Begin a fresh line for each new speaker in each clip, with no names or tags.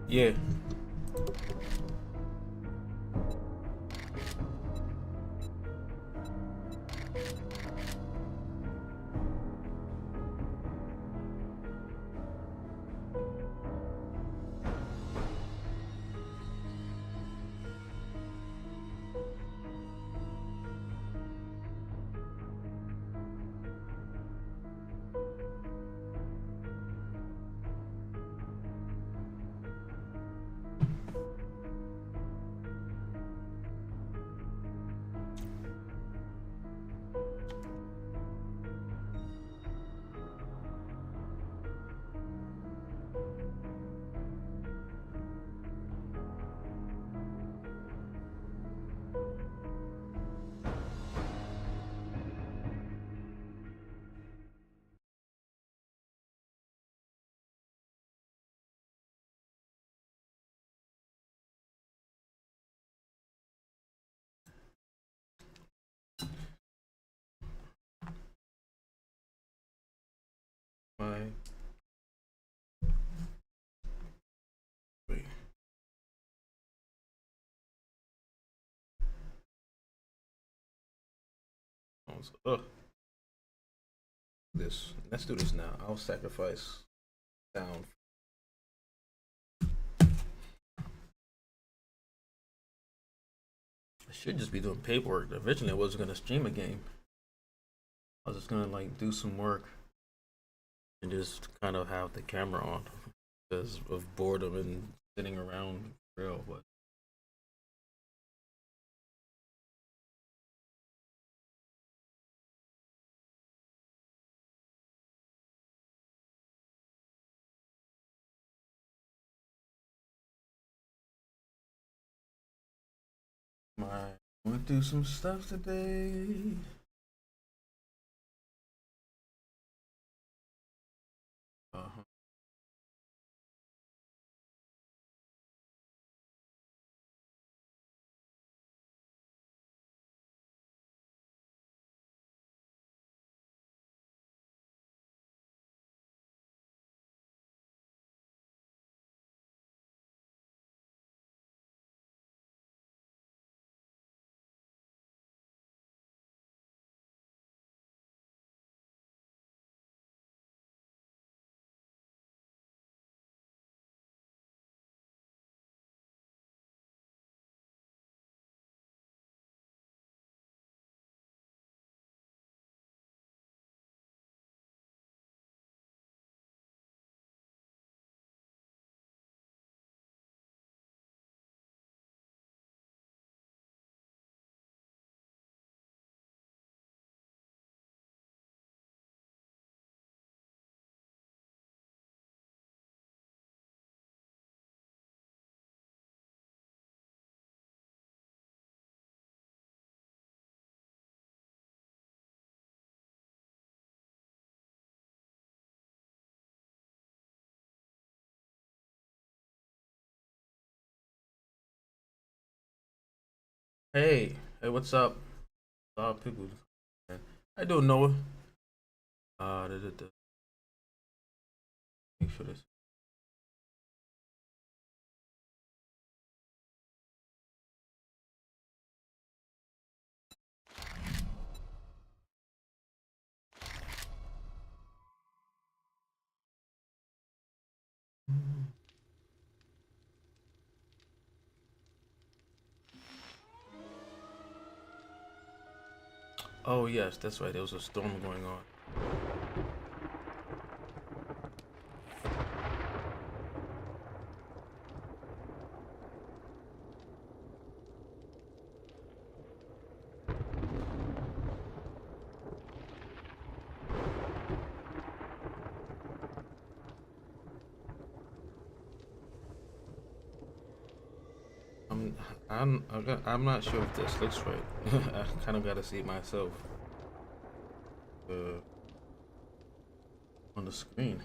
Yeah. My wait. Ugh. This. Let's do this now. I'll sacrifice sound. I should just be doing paperwork. Originally, I wasn't gonna stream a game. I was just gonna like do some work and just kind of have the camera on because of boredom and sitting around real. But my went through some stuff today. Uh-huh. Hey, what's up? A lot of people. I don't know. Make sure this. Oh yes, that's right. There was a storm going on. I'm I'm not sure if this looks right. I kind of got to see it myself uh, on the screen.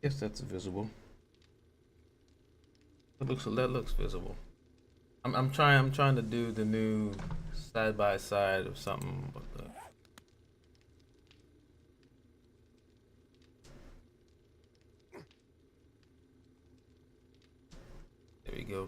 Guess that's visible. That looks visible. I'm trying to do the new side by side of something. There we go.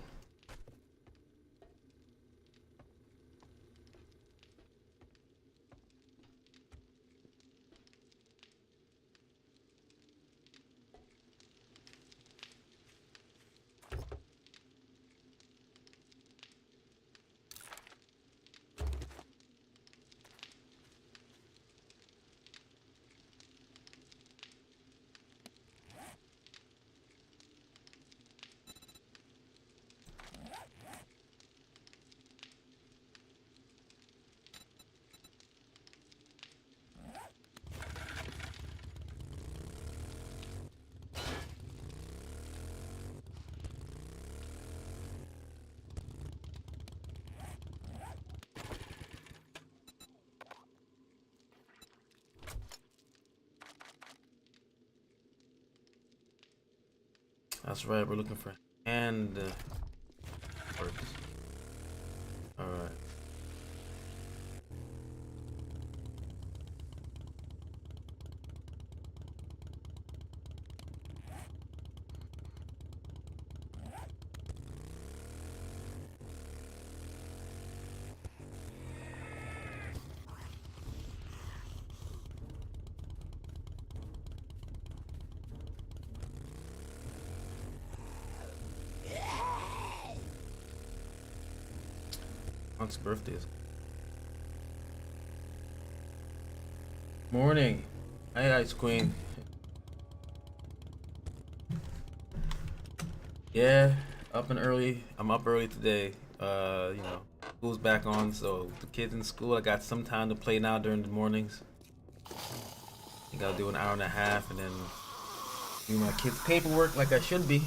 That's right. We're looking for hand works. All right. Aunt's birthday is. Morning. Hey, Ice Queen. Yeah, up and early. I'm up early today. You know, school's back on, so the kids in school. I got some time to play now during the mornings. I gotta do an hour and a half, and then do my kids' paperwork like I should be.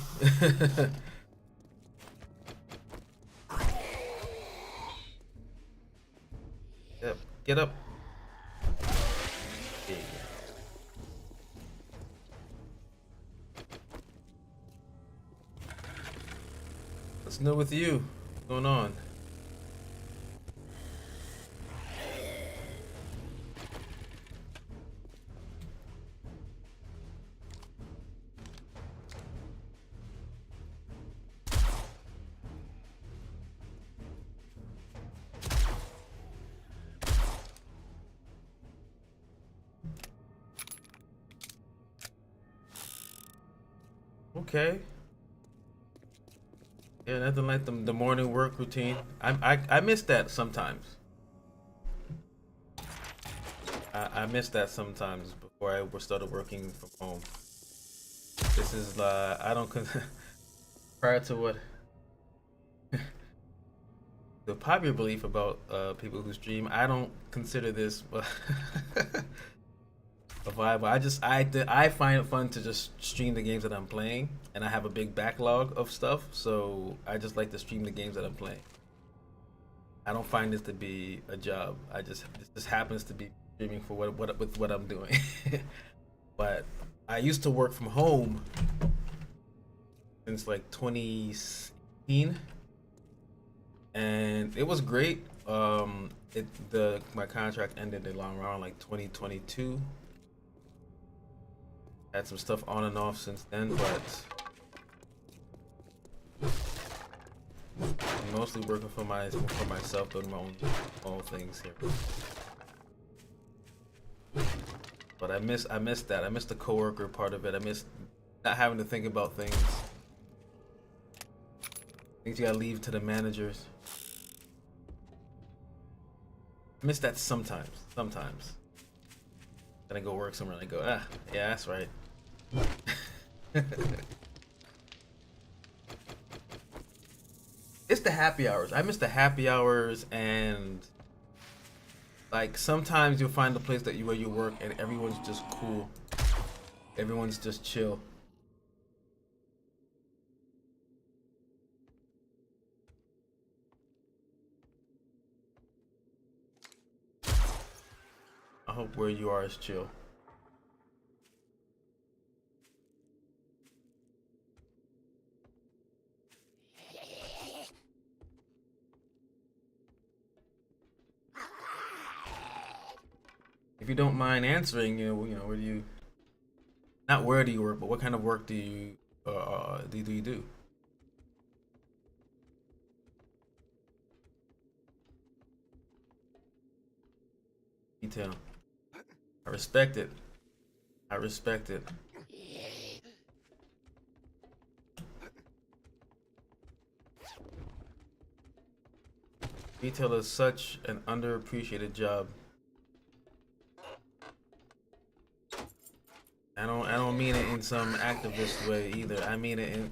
Yep. Get up. There you go. What's new with you? What's going on? Okay. Yeah, nothing like the morning work routine. I miss that sometimes. I miss that sometimes before I started working from home. This is I don't prior to what the popular belief about people who stream. I don't consider this a vibe. I find it fun to just stream the games that I'm playing, and I have a big backlog of stuff, so I just like to stream the games that I'm playing. I don't find this to be a job. This just happens to be streaming for what I'm doing. But I used to work from home since like 2016, and it was great. My contract ended around like 2022. Had some stuff on and off since then, but I'm mostly working for myself, doing my own things here. But I miss that. I miss the coworker part of it. I miss not having to think about things. Things you gotta leave to the managers. I miss that sometimes. Sometimes. Then I go work somewhere and I go, yeah, that's right. It's the happy hours. I miss the happy hours, and like sometimes you'll find a place where you work and everyone's just cool. Everyone's just chill. I hope where you are is chill. you don't mind answering, where do you, not where do you work, but what kind of work do you do? Detail. I respect it. I respect it. Retail is such an underappreciated job. I don't mean it in some activist way either. I mean it in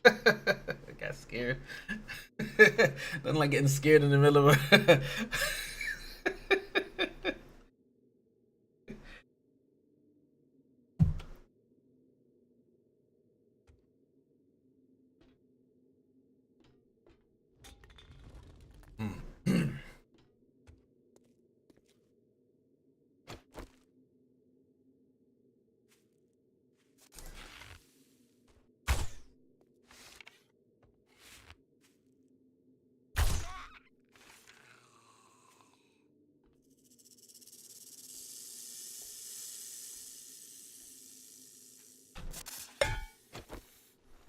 I got scared. Nothing like getting scared in the middle of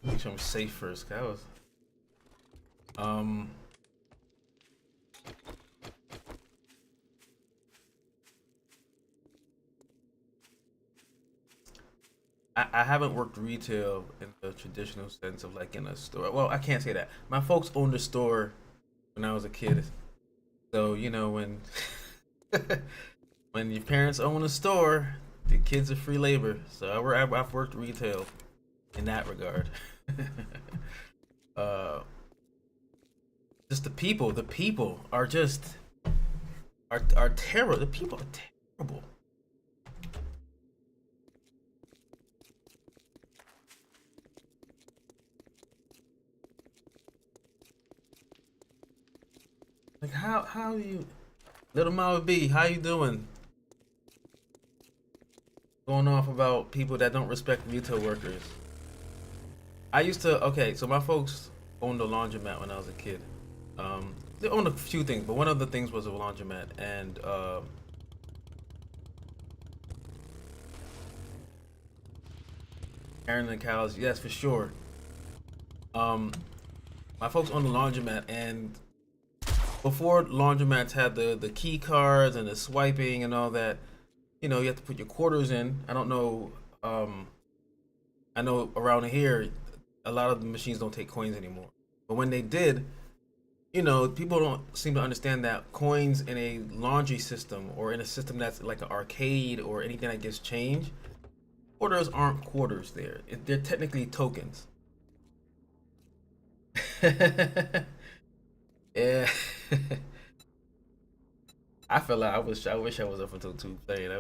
make sure I'm safe first. That was I haven't worked retail in the traditional sense of like in a store. Well, I can't say that. My folks owned a store when I was a kid. So, when when your parents own a store, the kids are free labor. So I've worked retail in that regard. uh just the people are just are terrible. The people are terrible. Like how you, little Mama B, how you doing? Going off about people that don't respect retail workers. I used to, okay, so my folks owned a laundromat when I was a kid. They owned a few things, but one of the things was a laundromat, and Aaron and the cows, yes, for sure. My folks owned a laundromat, and before laundromats had the key cards and the swiping and all that, you have to put your quarters in. I don't know. I know around here, a lot of the machines don't take coins anymore. But when they did, people don't seem to understand that coins in a laundry system or in a system that's like an arcade or anything that gets changed, quarters aren't quarters there. They're technically tokens. Yeah. I feel like I wish I was up until 2 playing.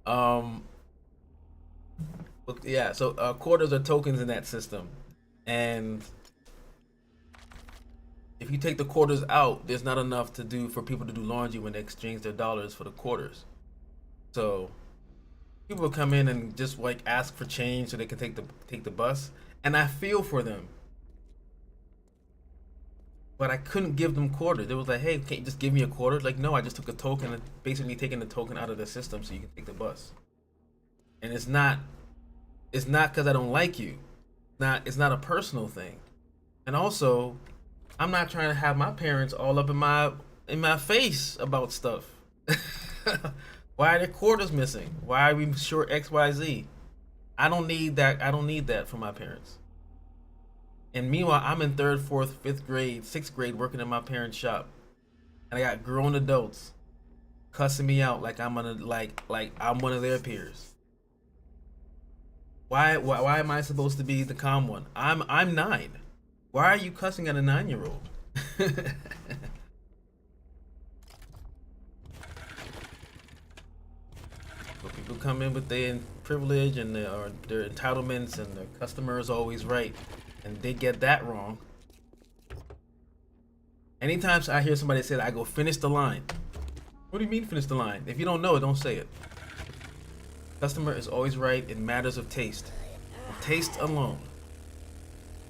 Um, yeah. So quarters are tokens in that system, and if you take the quarters out, there's not enough to do for people to do laundry when they exchange their dollars for the quarters. So people will come in and just like ask for change so they can take the bus, and I feel for them. But I couldn't give them quarters. It was like, hey, can't you just give me a quarter? Like, no, I just took a token and basically taking the token out of the system so you can take the bus. And it's not because I don't like you. It's not a personal thing. And also, I'm not trying to have my parents all up in my face about stuff. Why are their quarters missing? Why are we short XYZ? I don't need that. I don't need that from my parents. And meanwhile, I'm in third, fourth, fifth grade, sixth grade, working in my parents' shop, and I got grown adults cussing me out like I'm I'm one of their peers. Why am I supposed to be the calm one? I'm 9. Why are you cussing at a 9-year-old? So people come in with their privilege and their entitlements, and the customer is always right, and they get that wrong. Anytime I hear somebody say that, I go, finish the line. What do you mean finish the line? If you don't know it, don't say it. Customer is always right in matters of taste. Taste alone.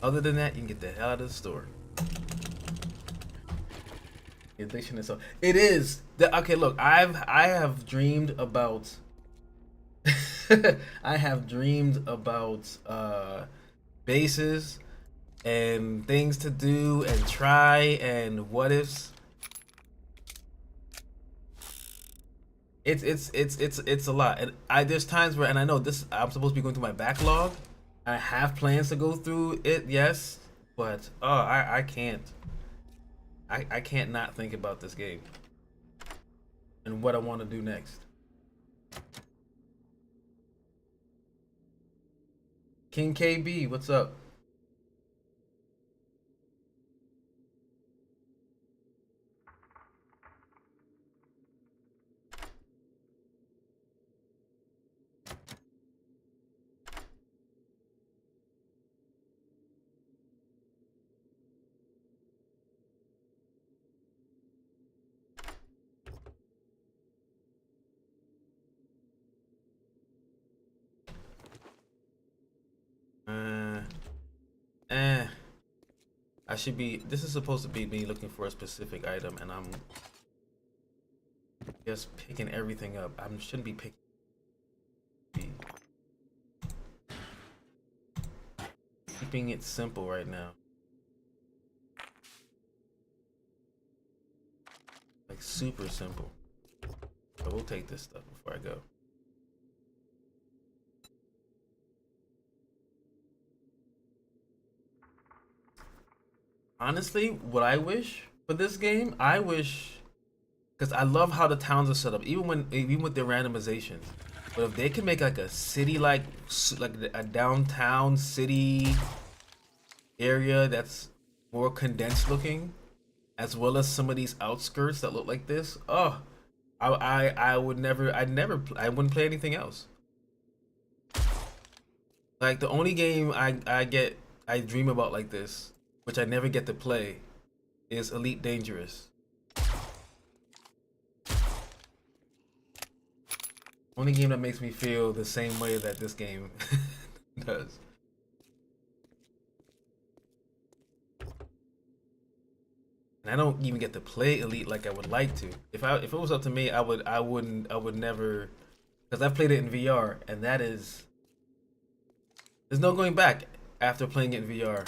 Other than that, you can get the hell out of the store. The addiction itself. It is. Okay, look, I have dreamed about I have dreamed about bases and things to do and try and what ifs. It's a lot. And I there's times where, and I know this, I'm supposed to be going through my backlog. I have plans to go through it, yes, but I can't. I can't not think about this game and what I want to do next. King KB, what's up? Uh, eh. I should be. This is supposed to be me looking for a specific item, and I'm just picking everything up. I shouldn't be picking. Keeping it simple right now. Like super simple. But we'll take this stuff before I go. Honestly, what I wish for this game, I wish, because I love how the towns are set up, even with their randomizations. But if they can make like a city, like a downtown city area that's more condensed looking, as well as some of these outskirts that look like this, oh, I would never, I wouldn't play anything else. Like the only game I dream about like this, which I never get to play, is Elite Dangerous. Only game that makes me feel the same way that this game does. And I don't even get to play Elite like I would like to. If it was up to me, I would never, because I've played it in VR, and there's no going back after playing it in VR.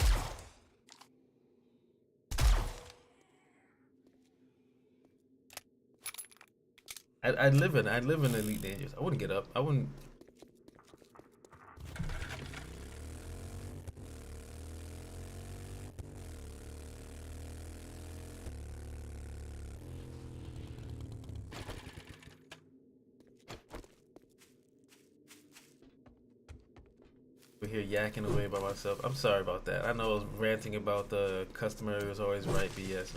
I'd live in Elite Dangerous. I wouldn't get up. I wouldn't. We're here yakking away by myself. I'm sorry about that. I know I was ranting about the customer is always right BS.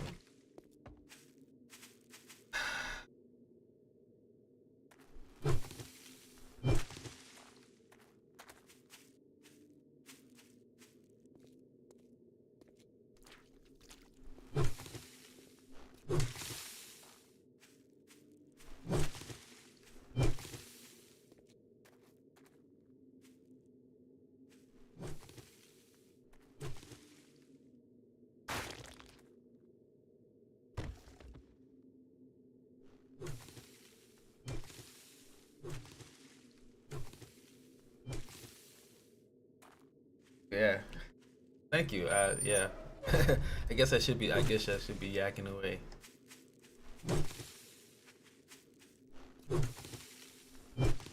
Yeah. Thank you. Yeah. I guess I should be. I guess I should be yakking away.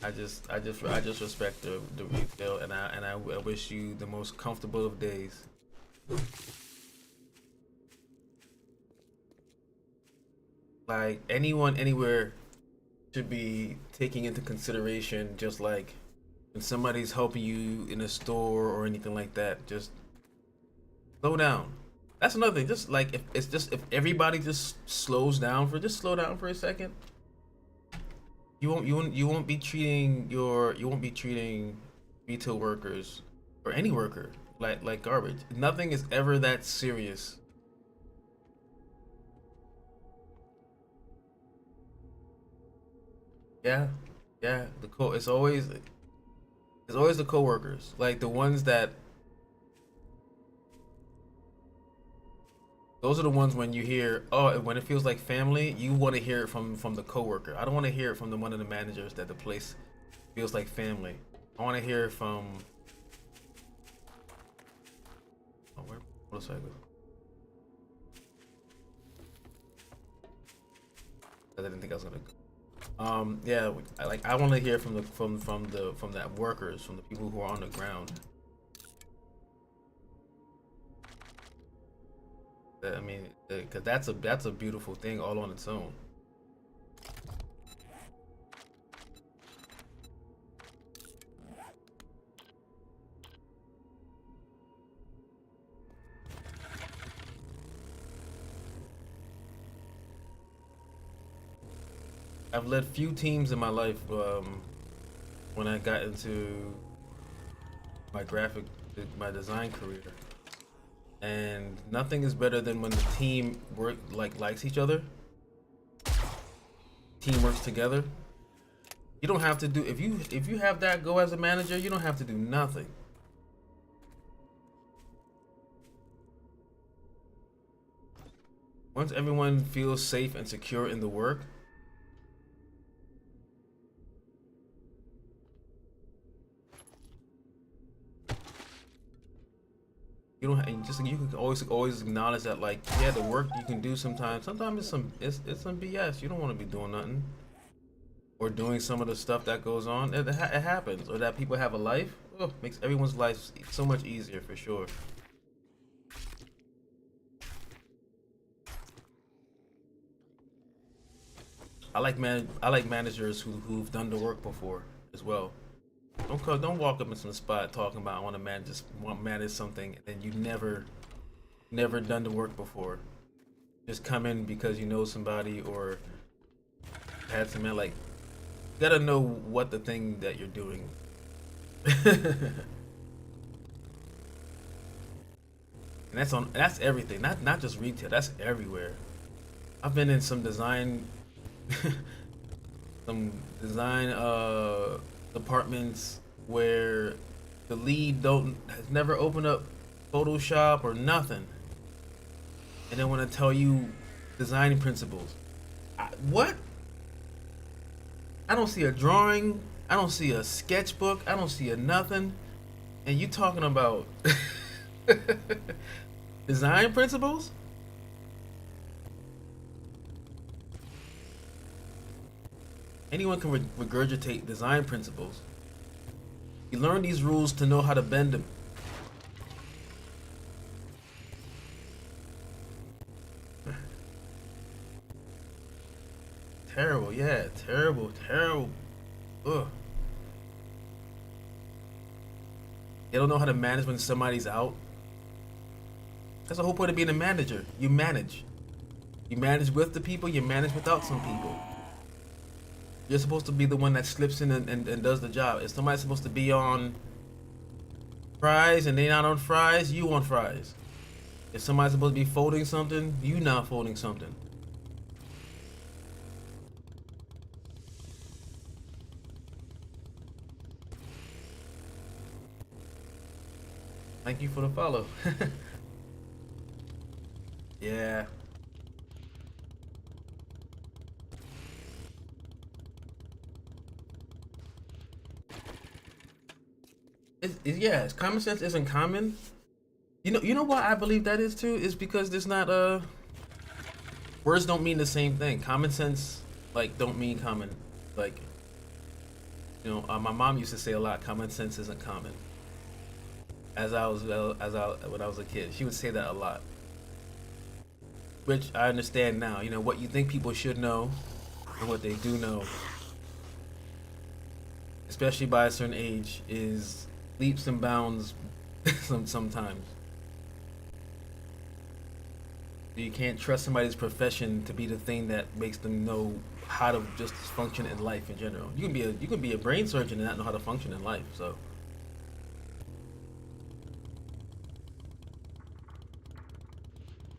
I just respect the retail, and I wish you the most comfortable of days. Like anyone anywhere should be taking into consideration, just like when somebody's helping you in a store or anything like that, just slow down. That's another thing. Just like if everybody just slow down for a second, you won't be treating retail workers or any worker like garbage. Nothing is ever that serious. Yeah, yeah. It's always the coworkers, like the ones that Those are the ones when you hear, oh, when it feels like family, you want to hear it from the coworker. I don't want to hear it from the one of the managers that the place feels like family. I want to hear it from. Oh, where motorcycle? I didn't think I was gonna. Yeah, I want to hear from the from the workers, from the people who are on the ground. I mean, because that's a beautiful thing all on its own. I've led few teams in my life when I got into my my design career, and nothing is better than when the team likes each other, team works together. You don't have to do if you have that go as a manager, you don't have to do nothing. Once everyone feels safe and secure in the work, you don't and just you can always acknowledge that, like, yeah, the work you can do sometimes it's some BS. You don't want to be doing nothing or doing some of the stuff that goes on. It happens, or that people have a life. Oh, makes everyone's life so much easier for sure. I like managers who've done the work before as well. Don't walk up in some spot talking about I want to manage something, and then you never done the work before. Just come in because you know somebody or had some man, like, you gotta know what the thing that you're doing. And that's everything, not just retail. That's everywhere. I've been in some design some design departments where the lead don't has never opened up Photoshop or nothing, and they want to tell you design principles. What? I don't see a drawing. I don't see a sketchbook. I don't see a nothing. And you talking about design principles? Anyone can regurgitate design principles. You learn these rules to know how to bend them. Terrible, yeah, terrible. Ugh. They don't know how to manage when somebody's out. That's the whole point of being a manager. You manage. You manage with the people, you manage without some people. You're supposed to be the one that slips in and does the job. If somebody's supposed to be on fries and they not on fries, you on fries. If somebody's supposed to be folding something, you not folding something. Thank you for the follow. Yeah. Yeah, common sense isn't common. You know why I believe that is too? Is because there's not words don't mean the same thing. Common sense like don't mean common. Like, my mom used to say a lot. Common sense isn't common. As I when I was a kid, she would say that a lot, which I understand now. You know what you think people should know, and what they do know, especially by a certain age, is leaps and bounds. Sometimes you can't trust somebody's profession to be the thing that makes them know how to just function in life in general. You can be a brain surgeon and not know how to function in life. So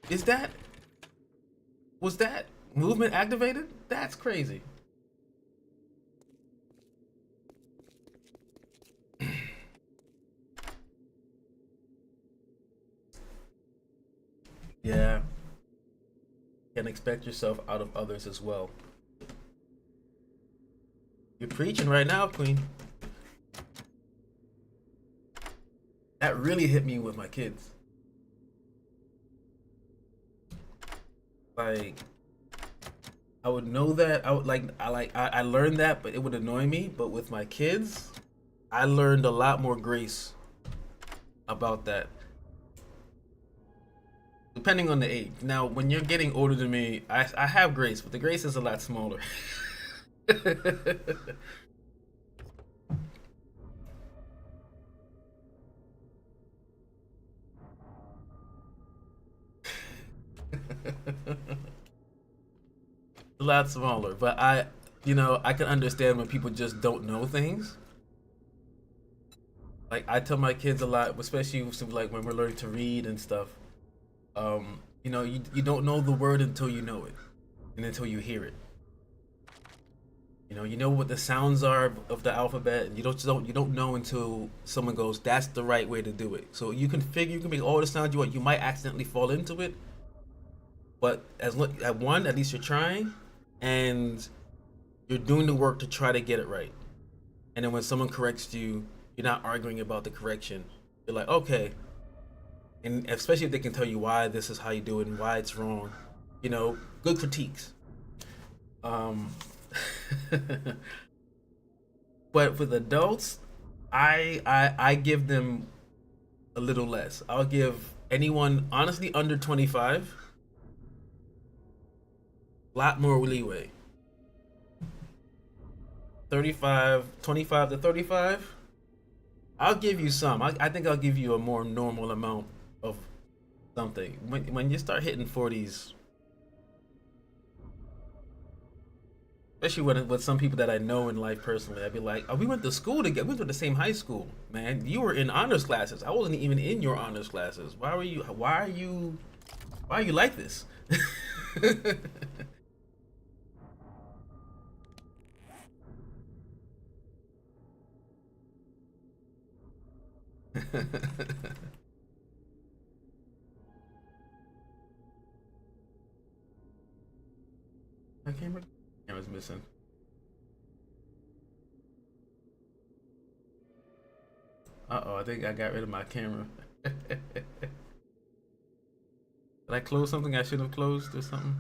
is that was that movement activated? That's crazy. Yeah. can expect yourself out of others as well. You're preaching right now, Queen. That really hit me with my kids. Like, I would know that. I learned that, but it would annoy me. But with my kids, I learned a lot more grace about that. Depending on the age. Now, when you're getting older than me, I have grace, but the grace is a lot smaller. A lot smaller, but I can understand when people just don't know things. Like I tell my kids a lot, especially like when we're learning to read and stuff. You don't know the word until you know it, and until you hear it. You know what the sounds are of the alphabet, and you don't know until someone goes, "That's the right way to do it." So you can make all the sounds you want. You might accidentally fall into it, but at least you're trying, and you're doing the work to try to get it right. And then when someone corrects you, you're not arguing about the correction. You're like, okay, and especially if they can tell you why this is how you do it and why it's wrong. Good critiques. Um, but with adults, I give them a little less. I'll give anyone honestly under 25 a lot more leeway. 35, 25 to 35. I'll give you some. I think I'll give you a more normal amount of something. When you start hitting 40s, especially with some people that I know in life personally, I'd be like, "Oh, we went to school together. We went to the same high school, man. You were in honors classes. I wasn't even in your honors classes. Why are you like this?" My camera's missing. Uh-oh, I think I got rid of my camera. Did I close something I should have closed or something?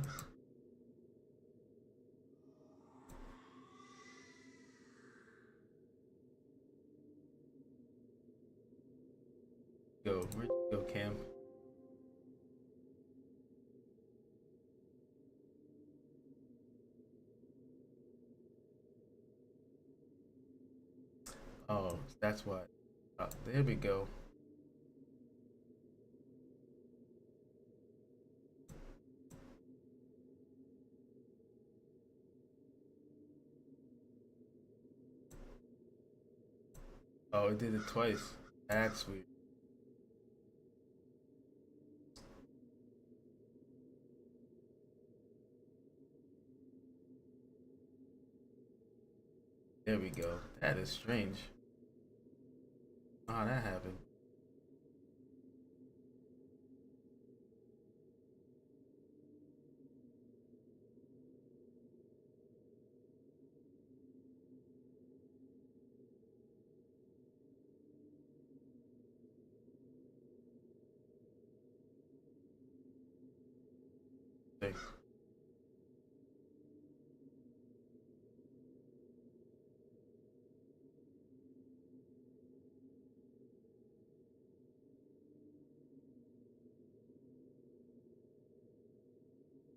Where'd you go, Cam? Oh, that's why. There we go. Oh, it did it twice. That's weird. There we go. That is strange. How that happened. Thanks.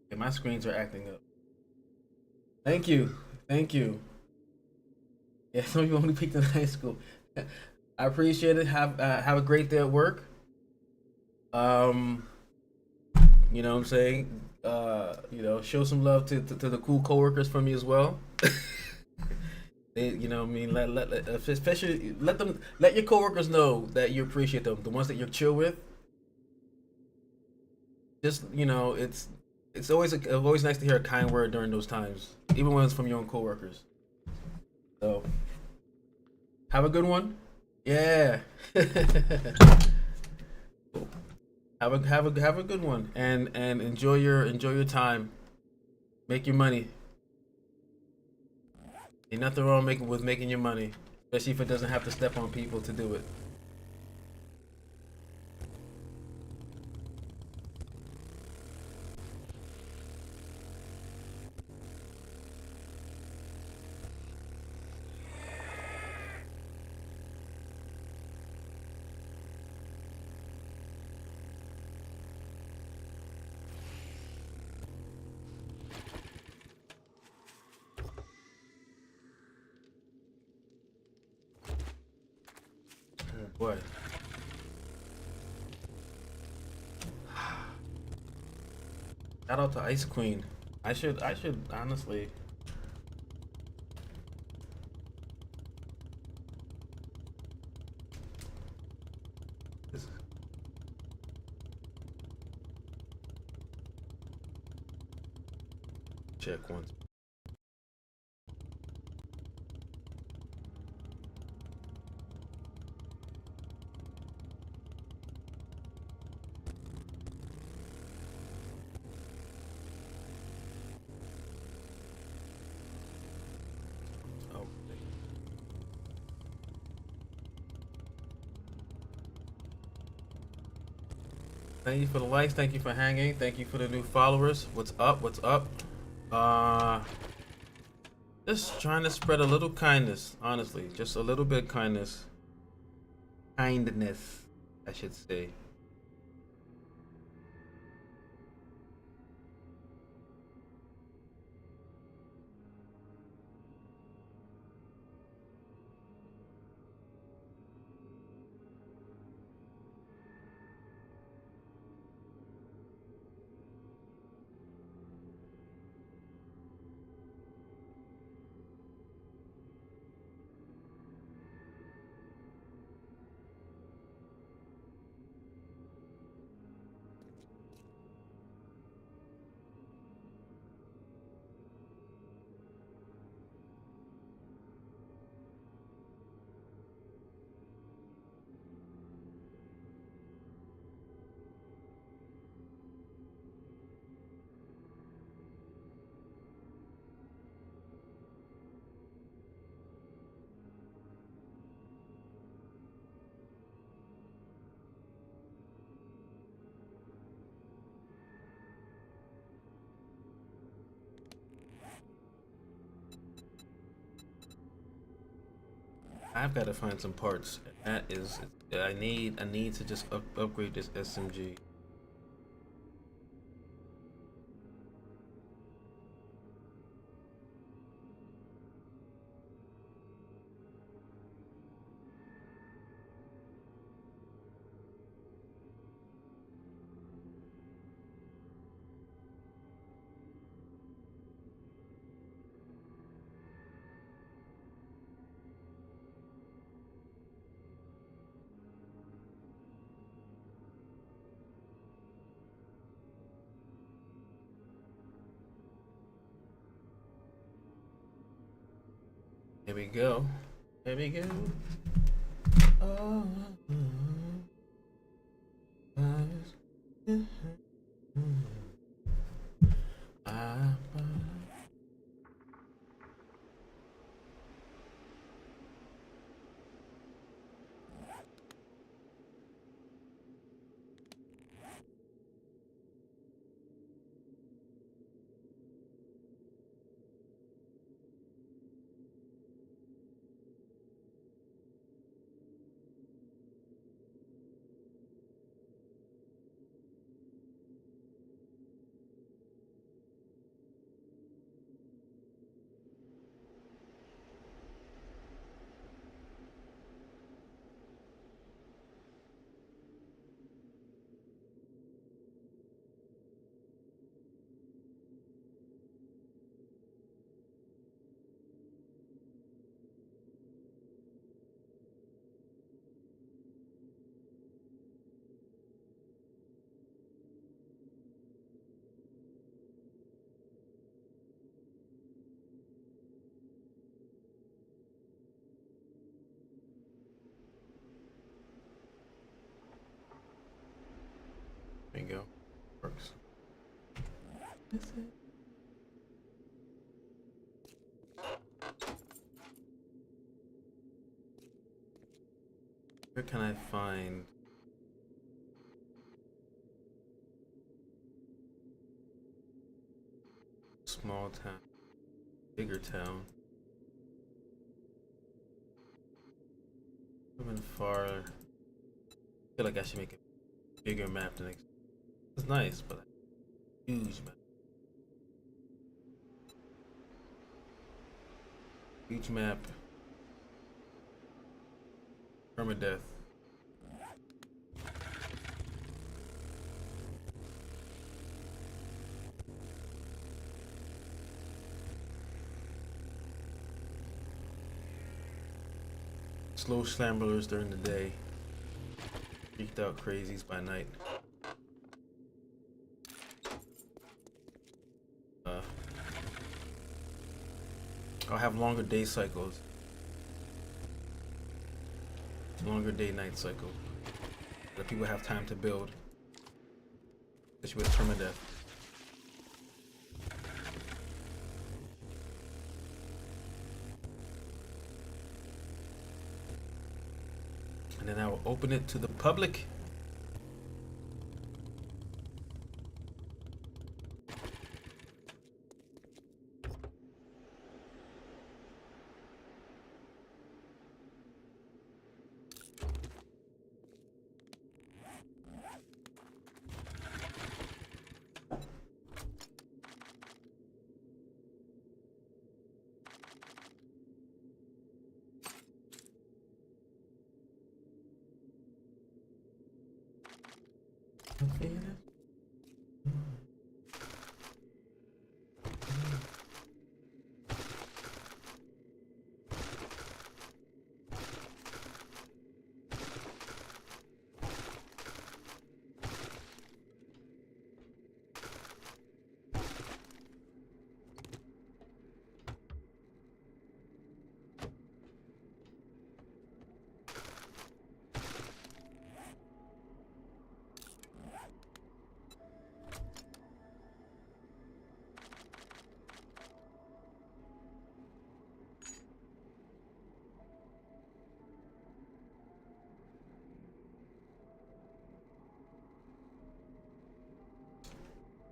Okay, my screens are acting up. Thank you. Thank you. Yeah, some of you only peaked in high school. I appreciate it. Have a great day at work. Um, you know what I'm saying? Show some love to the cool coworkers from me as well. I mean, especially let your coworkers know that you appreciate them. The ones that you're chill with, just it's always nice to hear a kind word during those times, even when it's from your own coworkers. So, have a good one. Yeah. Cool. Have a good one, and enjoy your time. Make your money. Ain't nothing wrong making your money, especially if it doesn't have to step on people to do it. Oh boy. Shout out to Ice Queen. I should honestly just check once. Oh, thank you for the likes. Thank you for hanging. Thank you for the new followers. What's up? What's up? Uh, just trying to spread a little kindness. Honestly, just a little bit of kindness. Kindness, I should say. I've got to find some parts. That is, I need to just upgrade this SMG. Here we go. Here we go. Oh, Is it? Where can I find small town, bigger town? Coming far. I feel like I should make a bigger map than it's nice, but a huge map. Huge map. Permadeath. Slow slamblers during the day. Freaked out crazies by night. I'll have longer day cycles. Longer day-night cycle. That people have time to build. Especially with permadeath. And then I will open it to the public.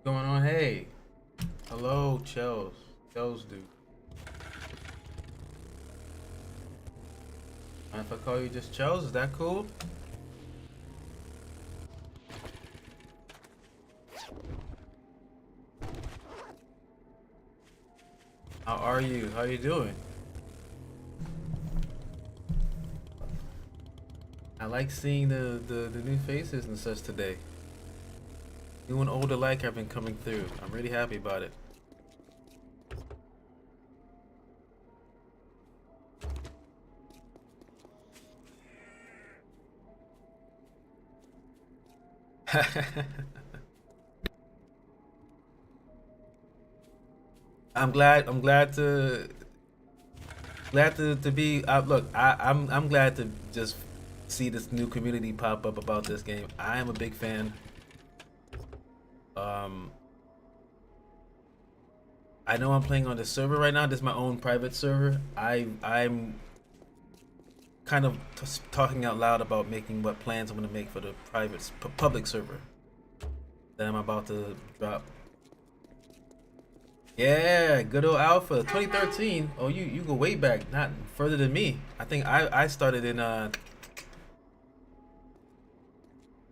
Going on? Hey, hello, Chels, dude. Mind if I call you just Chels? Is that cool? How are you? How you doing? I like seeing the new faces and such today. New and old alike have been coming through. I'm really happy about it. I'm glad to be. Look, I'm glad to just see this new community pop up about this game. I am a big fan. I know I'm playing on the server right now. This is my own private server. I'm kind of talking out loud about making what plans I'm gonna make for the public server that I'm about to drop. Yeah, good old Alpha 2013. Oh, you go way back, not further than me. I think I started in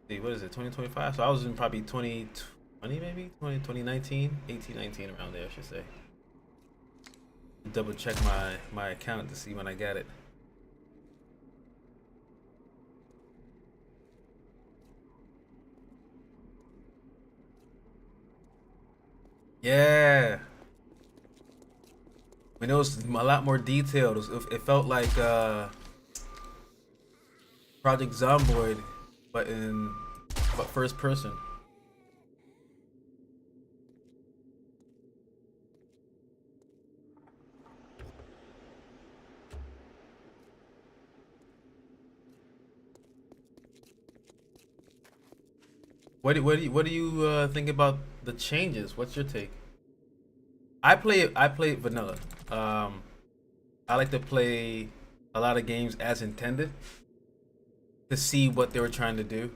see, what is it, 2025? So I was in probably 2020, maybe 2019, 18, 19, around there, I should say. Double check my account to see when I got it. Yeah. I mean, it was a lot more detailed. It felt like Project Zomboid, but first person. What do you think about the changes? What's your take? I play vanilla. Um, I like to play a lot of games as intended to see what they were trying to do.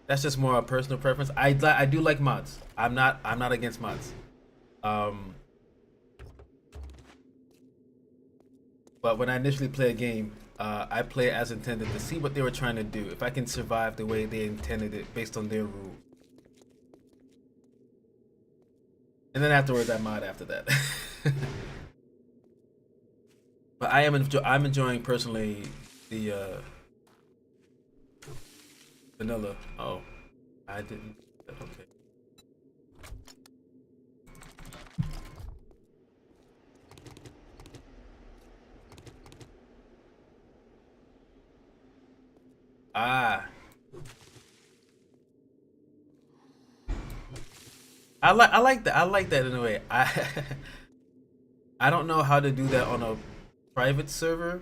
That's just more a personal preference. I do like mods. I'm not against mods. Um, but when I initially play a game, I play it as intended to see what they were trying to do. If I can survive the way they intended it based on their rule, and then afterwards I mod after that. But I'm enjoying personally the vanilla. Oh, I didn't. Okay. Ah, I like that. I like that in a way. I don't know how to do that on a private server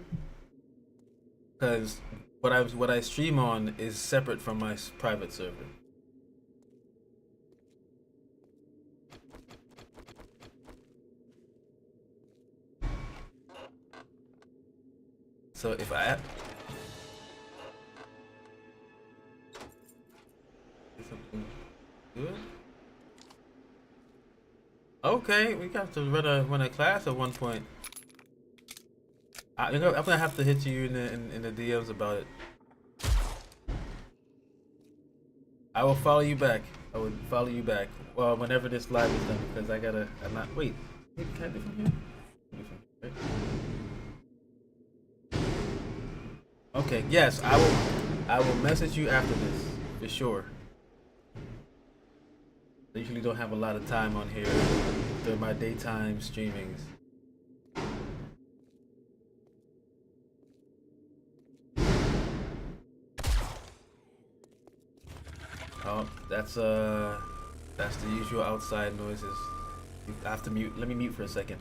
because what I stream on is separate from my private server. So if I do something good, okay, we got to run a class at one point. I'm gonna have to hit you in the DMs about it. I will follow you back. I will follow you back. Well, whenever this live is done, because I gotta. I'm not. Wait. Can I do from here? Do from here, right? Okay. Yes, I will. I will message you after this for sure. I usually don't have a lot of time on here during my daytime streamings. Oh, that's the usual outside noises. I have to mute. Let me mute for a second.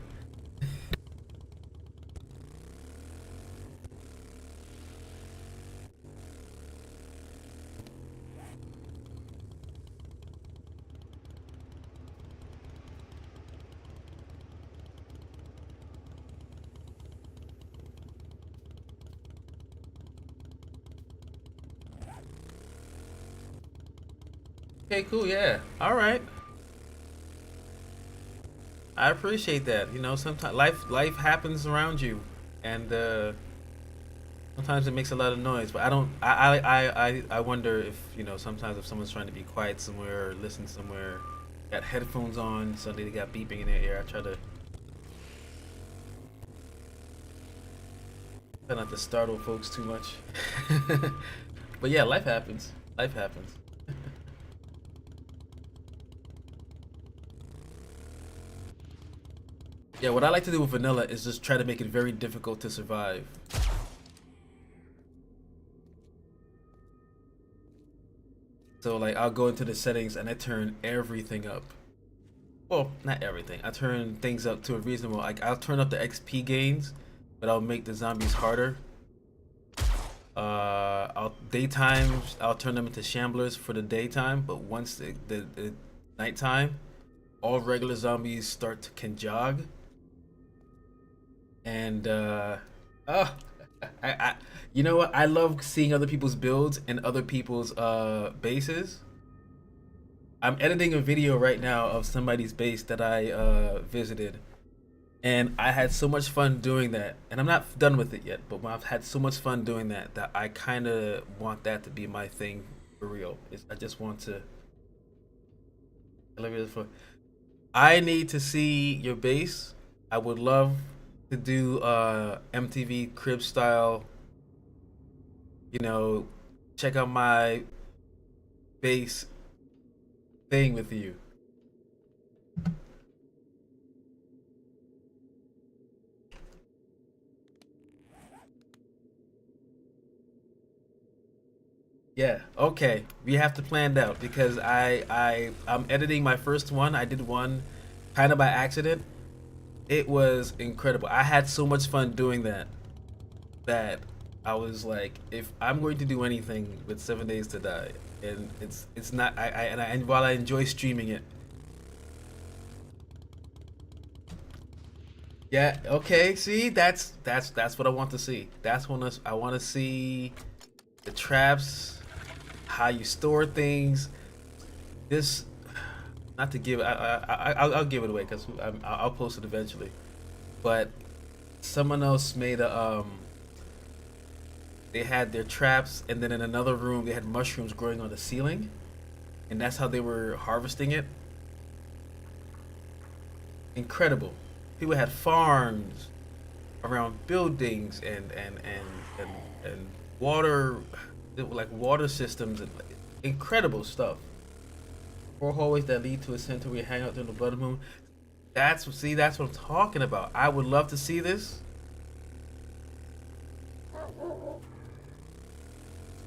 Okay, cool. Yeah. All right. I appreciate that. Sometimes life happens around you, and sometimes it makes a lot of noise. But I don't. I wonder if sometimes if someone's trying to be quiet somewhere or listen somewhere, got headphones on, so they got beeping in their ear. I try not to startle folks too much. But yeah, life happens. Life happens. Yeah, what I like to do with vanilla is just try to make it very difficult to survive. So like I'll go into the settings and I turn everything up. Well, not everything. I turn things up to a reasonable. Like I'll turn up the XP gains, but I'll make the zombies harder. I'll turn them into shamblers for the daytime, but once the nighttime, all regular zombies can jog. And oh, I you know what? I love seeing other people's builds and other people's bases. I'm editing a video right now of somebody's base that I visited, and I had so much fun doing that. And I'm not done with it yet, but I've had so much fun doing that I kind of want that to be my thing for real. I just want to. I need to see your base. I would love to do MTV crib style. You know, check out my base thing with you. Yeah, okay. We have to plan that out because I'm editing my first one. I did one kind of by accident. It was incredible. I had so much fun doing that I was like, if I'm going to do anything with 7 Days to Die, and it's not and while I enjoy streaming it, Yeah. Okay. See, that's what I want to see. That's what I want to see. The traps, how you store things. This, not to give. I'll give it away because I'll post it eventually. But someone else made a They had their traps, and then in another room they had mushrooms growing on the ceiling, and that's how they were harvesting it. Incredible. People had farms around buildings and water, like water systems, and incredible stuff. Four hallways that lead to a center where you hang out during the blood moon. That's what I'm talking about. I would love to see this.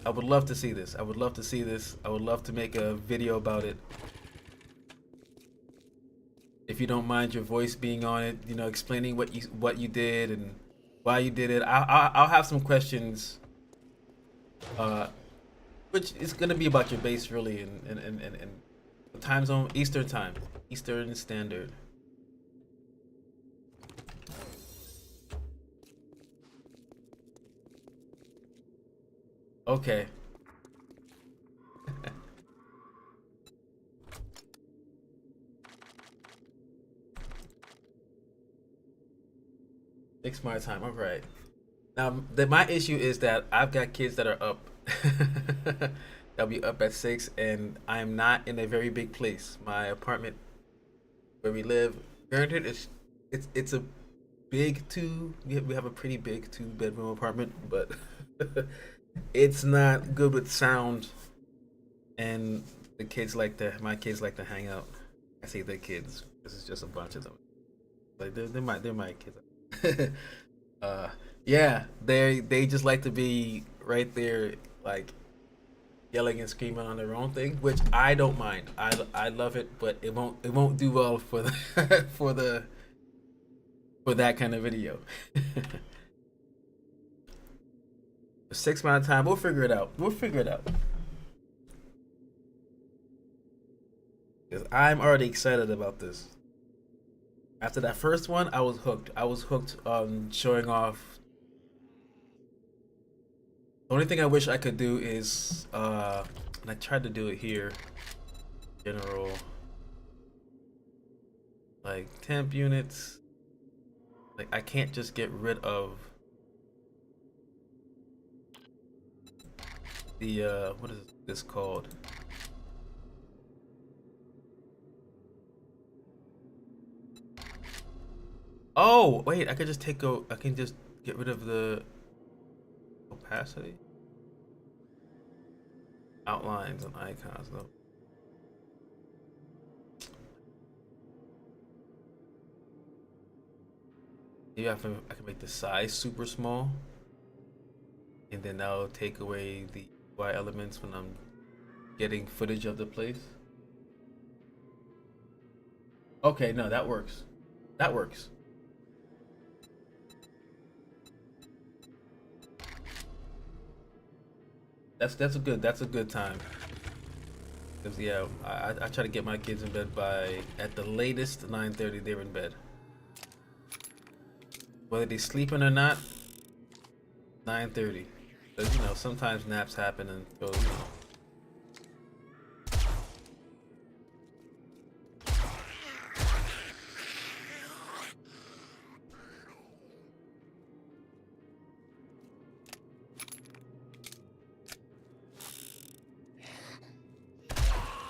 I would love to see this. I would love to see this. I would love to make a video about it. If you don't mind your voice being on it, explaining what you did and why you did it. I'll have some questions, uh, which is gonna be about your base really, and the time zone, Eastern time, Eastern Standard. Okay. Six my time. All right. Now, my issue is that I've got kids that are up. They'll be up at 6, and I'm not in a very big place. My apartment where we live, granted, it's a big two. We have a pretty big 2-bedroom apartment, but it's not good with sound, and my kids like to hang out. I say the kids. This is just a bunch of them. Like they're my kids. uh, yeah, they just like to be right there, like yelling and screaming on their own thing, which I don't mind. I love it, but it won't do well for the for that kind of video. 6 month time, we'll figure it out. We'll figure it out. Because I'm already excited about this. After that first one, I was hooked. I was hooked on showing off. The only thing I wish I could do is, and I tried to do it here, general, like temp units. Like I can't just get rid of the what is this called? Oh wait, I can just get rid of the opacity, outlines, and icons though. Maybe I can make the size super small, and then that'll take away the UI elements when I'm getting footage of the place. Okay, no, that works. That works. That's a good time. Cause yeah, I try to get my kids in bed by at the latest 9:30. They're in bed. Whether they sleeping or not, 9:30. Cause sometimes naps happen and so.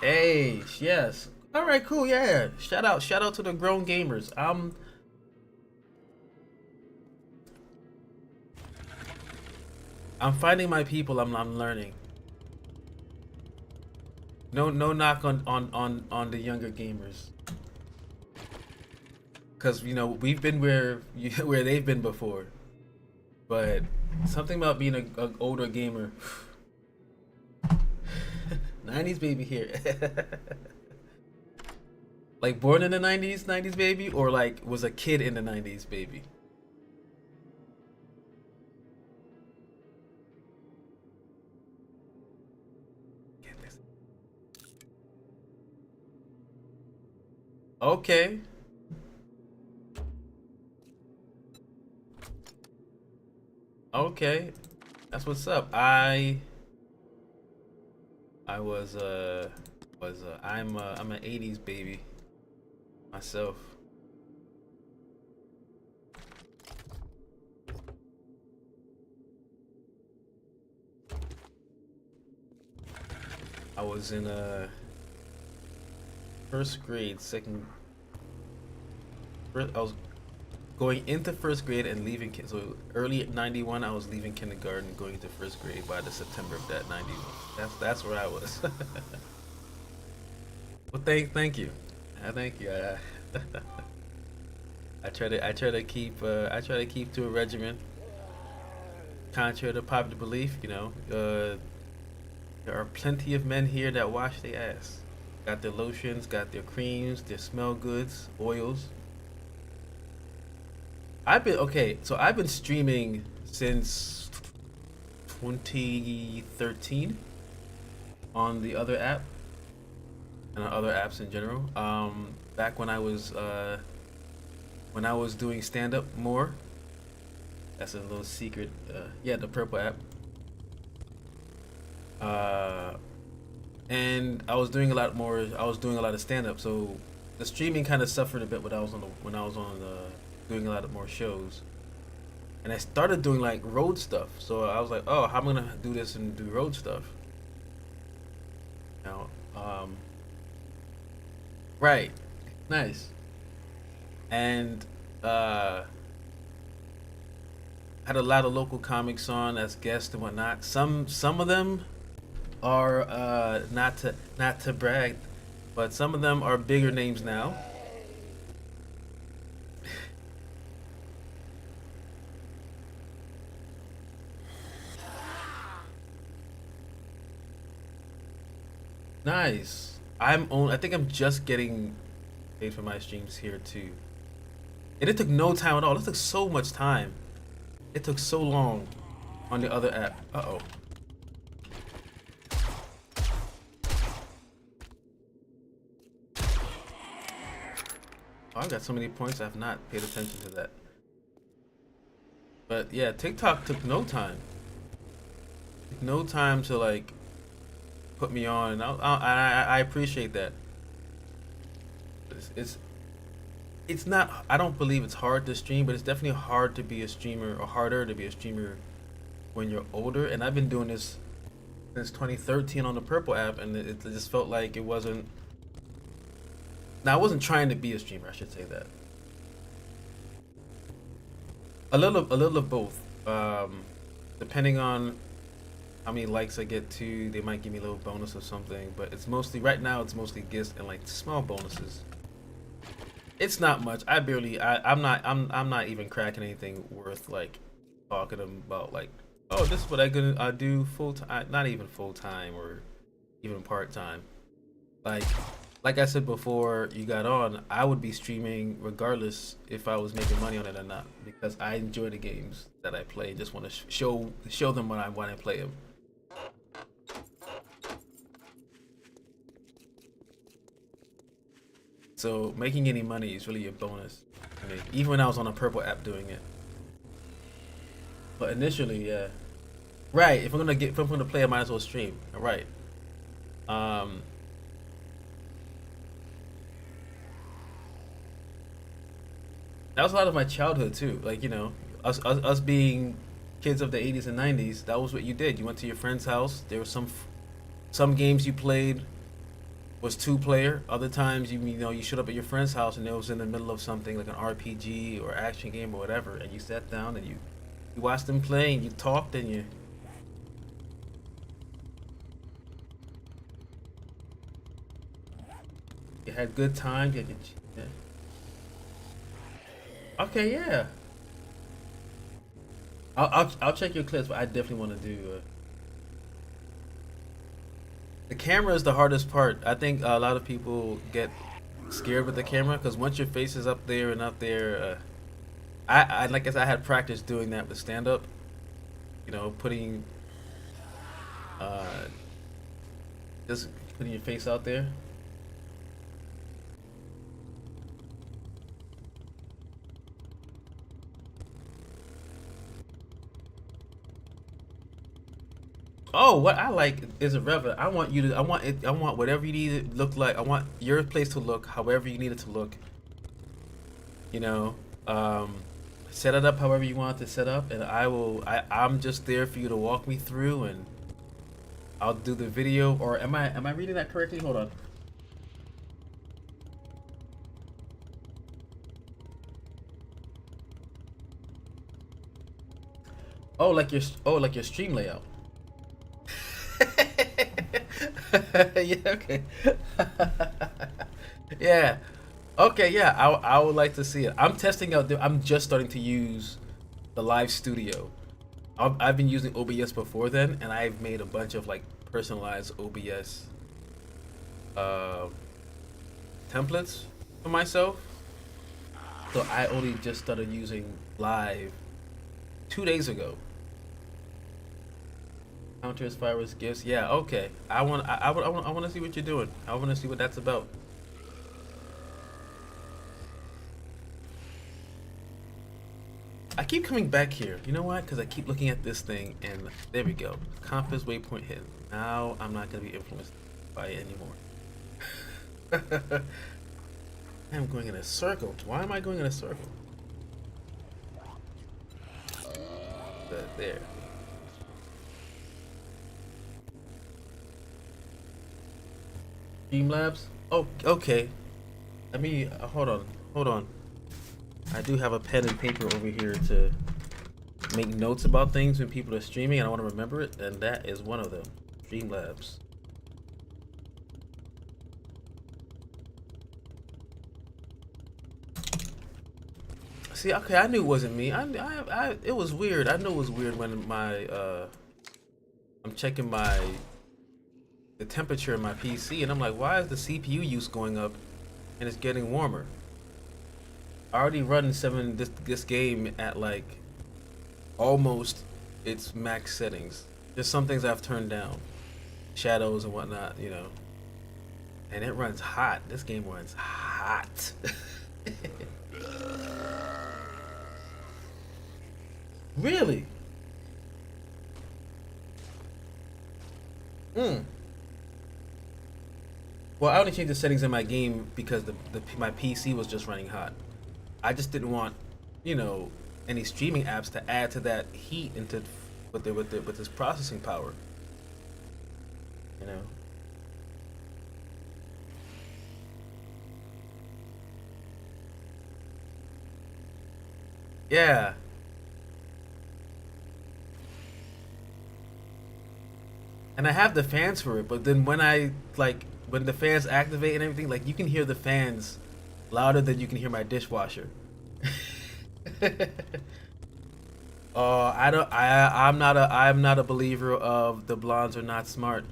Hey, yes. All right, cool. Yeah. Shout out to the grown gamers. I'm finding my people. I'm learning. No knock on the younger gamers. Cause we've been where where they've been before. But something about being a older gamer. 90s baby here. Like born in the 90s baby, or like was a kid in the 90s baby. Okay. Okay, that's what's up. I I'm an '80s baby myself. I was in first grade, I was going into first grade and leaving. So early '91, I was leaving kindergarten, going into first grade by the September of that '91. That's where I was. Well, thank you. Thank you. I try to keep to a regimen, contrary to popular belief. There are plenty of men here that wash their ass. Got their lotions, got their creams, their smell goods, oils. I've been streaming since 2013 on the other app and on other apps in general. Back when I was doing stand up more. That's a little secret. Yeah, the purple app. Uh, and I was doing a lot more. I was doing a lot of stand up, so the streaming kind of suffered a bit when I was on the doing a lot of more shows. And I started doing like road stuff. So I was like, oh, how am I gonna do this and do road stuff? Now, right, nice. And had a lot of local comics on as guests and whatnot. Some of them are not to brag, but some of them are bigger names now. Nice. I think I'm just getting paid for my streams here too. And it took no time at all. It took so much time. It took so long on the other app. Uh-oh. Oh, I've got so many points I've not paid attention to that. But yeah, TikTok took no time. Took no time to like put me on, and I appreciate that. It's it's not. I don't believe it's hard to stream, but it's definitely hard to be a streamer, or harder to be a streamer when you're older. And I've been doing this since 2013 on the Purple app, and it just felt like it wasn't. Now I wasn't trying to be a streamer. I should say that. A little of both. Depending on how many likes I get to, they might give me a little bonus or something. But it's mostly right now. It's mostly gifts and like small bonuses. It's not much. I'm not even cracking anything worth like talking about. Like, oh, this is what I do full time. Not even full time or even part time. Like, like I said before you got on, I would be streaming regardless if I was making money on it or not because I enjoy the games that I play. Just want to show them when I play them. So making any money is really a bonus. I mean, even when I was on a purple app doing it. But initially, yeah. Right. If I'm gonna play, I might as well stream. Right. Um. That was a lot of my childhood too. Like us being kids of the '80s and '90s. That was what you did. You went to your friend's house. There was some games you played was two player. Other times you showed up at your friend's house and it was in the middle of something like an RPG or action game or whatever, and you sat down and you watched them play and you talked and you had good time. Yeah. Okay, yeah. I'll check your clips, but I definitely want to do. The camera is the hardest part. I think a lot of people get scared with the camera because once your face is up there and up there, I like I said, I had practice doing that with stand up. Putting uh, just putting your face out there. Oh, what I like is irrelevant. I want you to. I want it. I want whatever you need it to look like. I want your place to look however you need it to look. You know, um, set it up however you want it to set up, and I will. I'm just there for you to walk me through, and I'll do the video. Or am I reading that correctly? Hold on. Like your stream layout. Yeah. Okay. Yeah. Okay. Yeah. I would like to see it. I'm testing out. I'm just starting to use the live studio. I've been using OBS before then, and I've made a bunch of like personalized OBS uh, templates for myself. So I only just started using live 2 days ago. Counters, fireworks, gifts. Yeah, okay. I want to see what you're doing. I want to see what that's about. I keep coming back here. You know why? Because I keep looking at this thing, and there we go. Compass waypoint hit. Now I'm not gonna be influenced by it anymore. I'm going in a circle. Why am I going in a circle? There. Streamlabs? Oh, okay. Let me hold on. I do have a pen and paper over here to make notes about things when people are streaming and I want to remember it, and that is one of them. Streamlabs. See, okay, I knew it wasn't me. It was weird. I knew it was weird when I'm checking the temperature in my PC, and I'm like, why is the CPU use going up, and it's getting warmer? I already run this game at like almost its max settings. There's some things I've turned down, shadows and whatnot, you know. And it runs hot. This game runs hot. Really? Well, I only changed the settings in my game because my PC was just running hot. I just didn't want, you know, any streaming apps to add to that heat into with this processing power. You know. Yeah. And I have the fans for it, but then when the fans activate and everything, like you can hear the fans louder than you can hear my dishwasher. I'm not a believer of the blondes are not smart.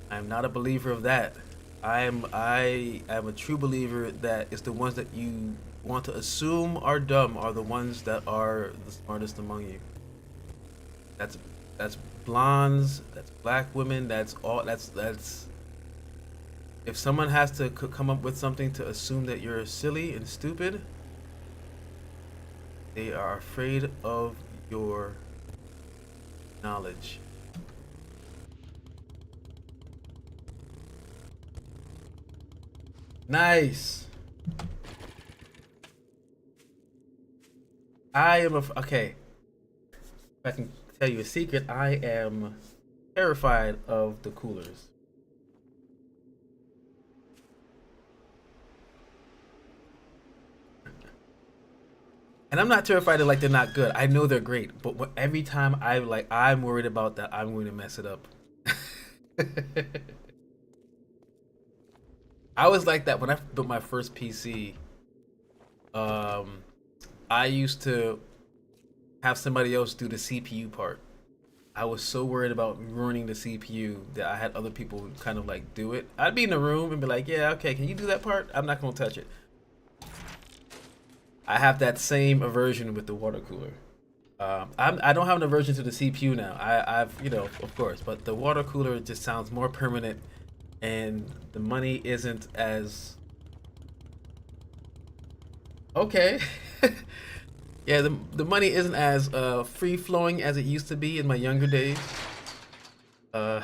I'm not a believer of that. I am a true believer that it's the ones that you want to assume are dumb are the ones that are the smartest among you. That's that's blondes, that's black women, that's all that's if someone has to come up with something to assume that you're silly and stupid, they are afraid of your knowledge. Nice. Okay. If I can tell you a secret, I am terrified of the coolers. And I'm not terrified of like they're not good. I know they're great, but every time I'm worried about that I'm going to mess it up. I was like that when I built my first PC. I used to have somebody else do the CPU part. I was so worried about ruining the CPU that I had other people kind of like do it. I'd be in the room and be like, "Yeah, okay, can you do that part? I'm not gonna touch it." I have that same aversion with the water cooler. I don't have an aversion to the CPU now. I've of course, but the water cooler just sounds more permanent, and the money isn't as okay. Yeah, the money isn't as free flowing as it used to be in my younger days. Uh,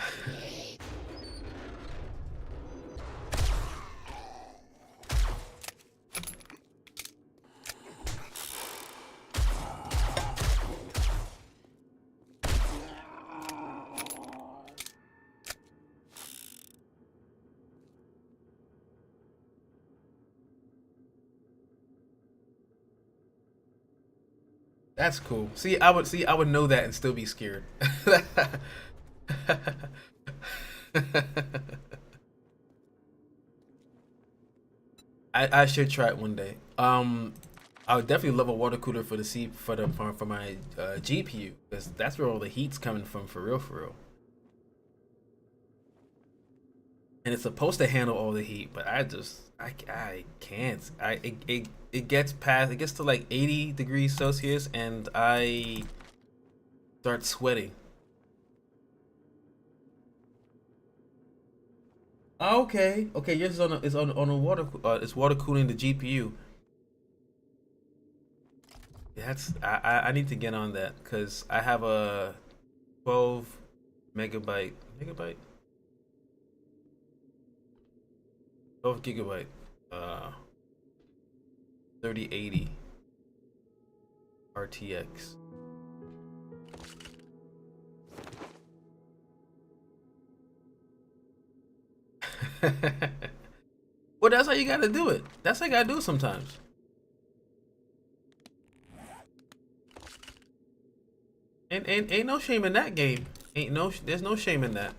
that's cool. I would know that and still be scared. I should try it one day. I would definitely love a water cooler for the C for my GPU, because that's where all the heat's coming from, for real, for real. And it's supposed to handle all the heat, but I can't. It gets past, it gets to like 80 degrees Celsius, and I start sweating. Okay, okay, yours is on a water it's water cooling the GPU. That's I need to get on that because I have a 12 megabyte 12 gigabyte uh 3080 RTX. Well, that's how you gotta do it. That's how you gotta do it sometimes. Ain't no shame in that game. There's no shame in that.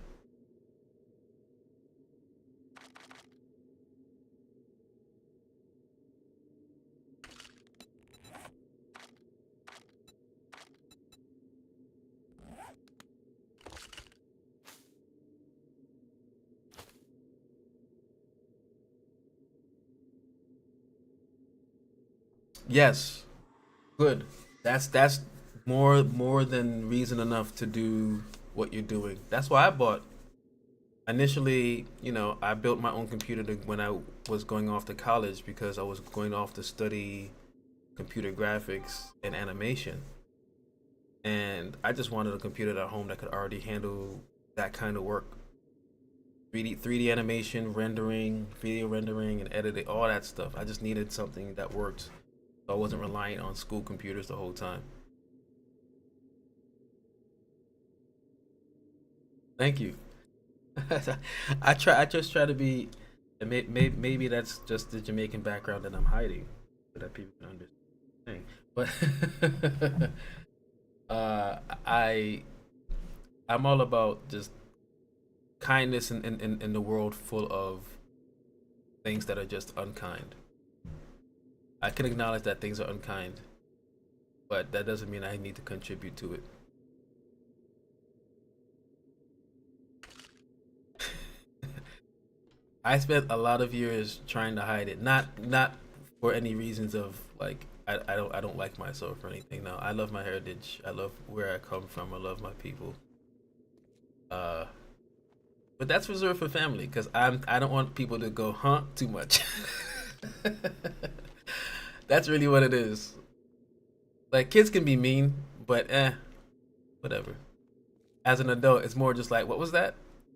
Yes, good. That's more than reason enough to do what you're doing. That's why I bought initially. I built my own computer when I was going off to college, because I was going off to study computer graphics and animation, and I just wanted a computer at home that could already handle that kind of work. 3D animation, rendering, video rendering, and editing, all that stuff. I just needed something that worked, so I wasn't relying on school computers the whole time. Thank you. I just try to be. Maybe that's just the Jamaican background that I'm hiding, so that people can understand. But I I'm all about just kindness in the world full of things that are just unkind. I can acknowledge that things are unkind, but that doesn't mean I need to contribute to it. I spent a lot of years trying to hide it, not for any reasons of like I don't like myself or anything. No, I love my heritage. I love where I come from. I love my people. Uh, but that's reserved for family, because I don't want people to go too much. That's really what it is. Like, kids can be mean, but whatever. As an adult, it's more just like, what was that?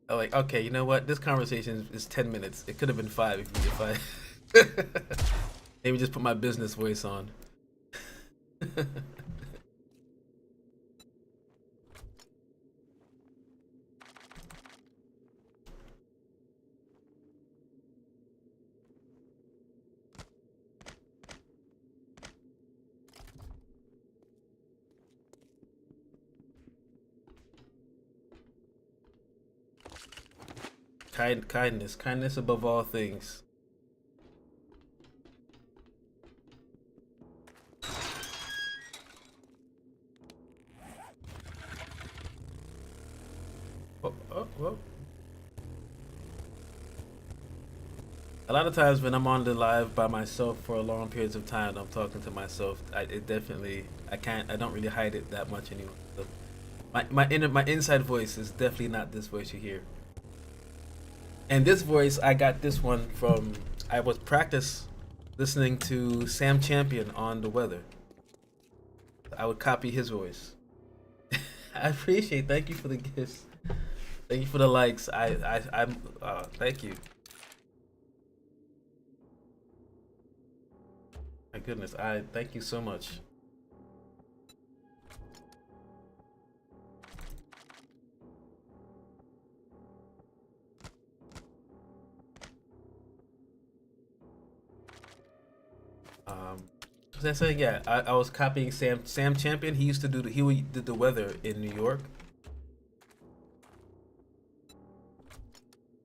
I'm like, okay, you know what? This conversation is 10 minutes. It could have been five if I maybe just put my business voice on. Kindness above all things. Well. A lot of times when I'm on the live by myself for a long periods of time, I'm talking to myself. It definitely, I don't really hide it that much anymore. So my inside voice is definitely not this voice you hear. And this voice, I got this one from, I was practice listening to Sam Champion on the weather. I would copy his voice. I appreciate. Thank you for the gifts. Thank you for the likes. I'm. Thank you. My goodness, I thank you so much. Was I saying? Yeah, I was copying Sam Champion. He used to do did the weather in New York,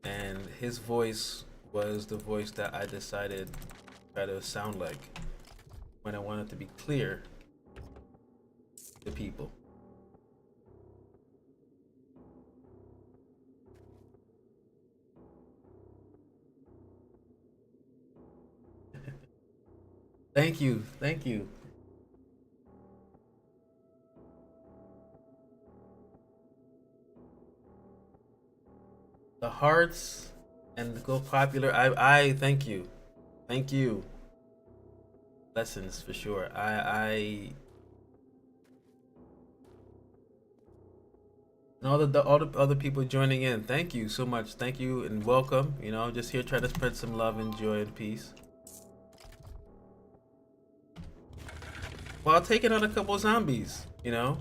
and his voice was the voice that I decided to try to sound like when I wanted to be clear to people. Thank you, thank you. The hearts and go popular. I thank you, thank you. Lessons for sure. And all the other people joining in. Thank you so much. Thank you and welcome. You know, just here trying to spread some love and joy and peace. While taking out a couple zombies, you know.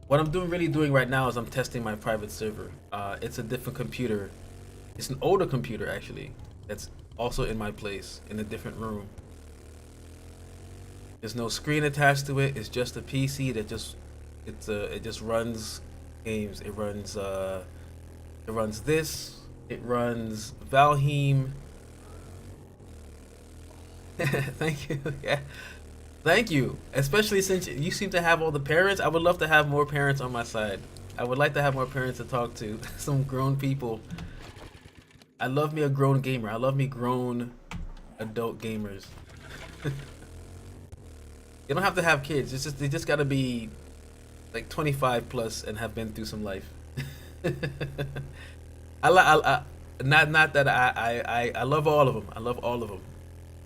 What I'm really doing right now is I'm testing my private server. It's a different computer. It's an older computer actually. That's also in my place in a different room. There's no screen attached to it. It's just a PC that it just runs games. It runs this. It runs Valheim. Thank you. Yeah. Thank you. Especially since you seem to have all the parents. I would love to have more parents on my side. I would like to have more parents to talk to. Some grown people. I love me a grown gamer. I love me grown adult gamers. You don't have to have kids. It's just they just gotta be like 25 plus and have been through some life. Not that I love all of them. I love all of them.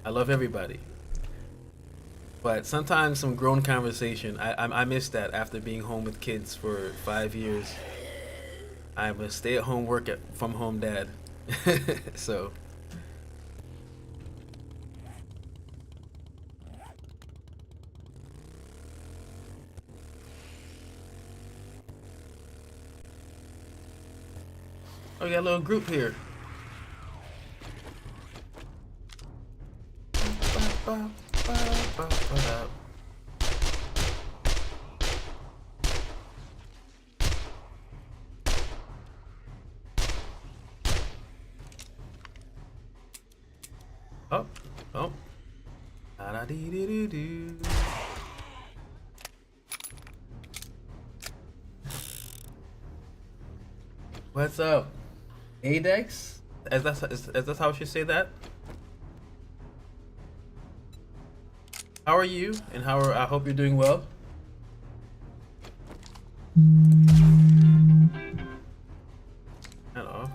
I love everybody. But sometimes some grown conversation, I miss that after being home with kids for 5 years. I'm a stay-at-home from home dad. So oh, we got a little group here. Oh, oh. Da-da-dee-dee-doo-doo. What's up? Adex? Is that how I should say that? How are you? And I hope you're doing well. Hello.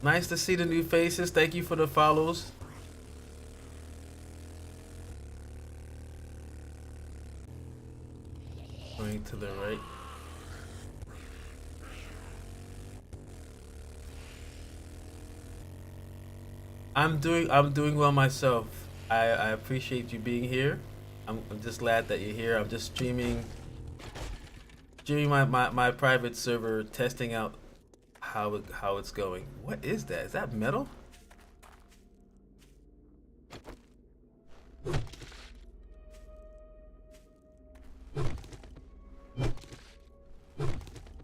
Nice to see the new faces. Thank you for the follows. Going to the right. I'm doing well myself. I appreciate you being here. I'm just glad that you're here. I'm just streaming my private server, testing out how it's going. What is that? Is that metal?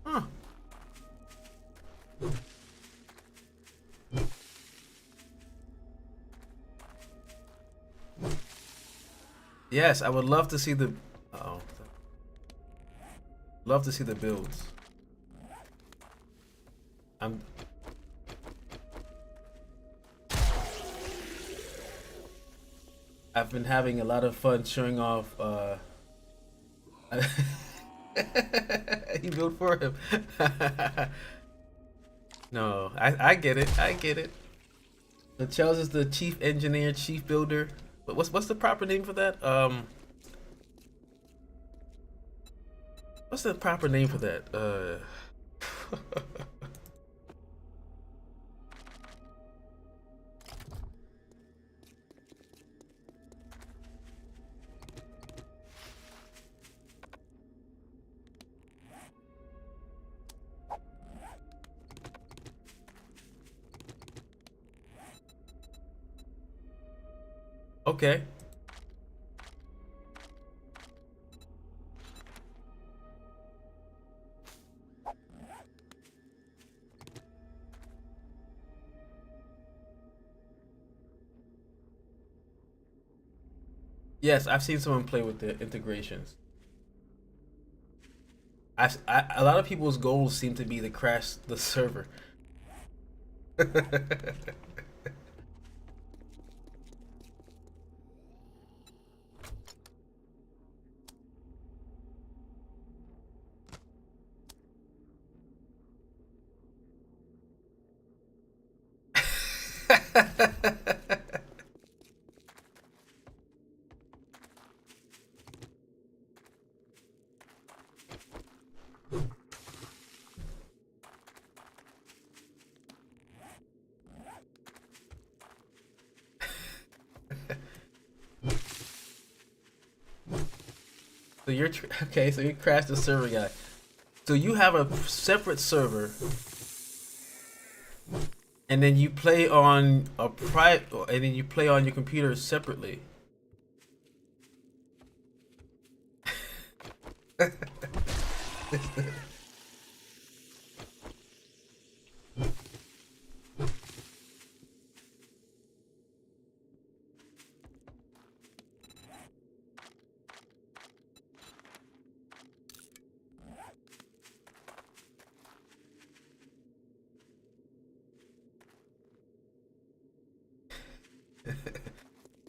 Huh. Yes, I would love to see the uh-oh. Love to see the builds. I've been having a lot of fun showing off he built for him. No, I get it. I get it. The Charles is the chief engineer, chief builder. But what's the proper name for that? What's the proper name for that? Okay. Yes, I've seen someone play with the integrations. A lot of people's goals seem to be to crash the server. So you're okay. So you crashed the server guy. So you have a separate server, and then you play on a private, and then you play on your computer separately.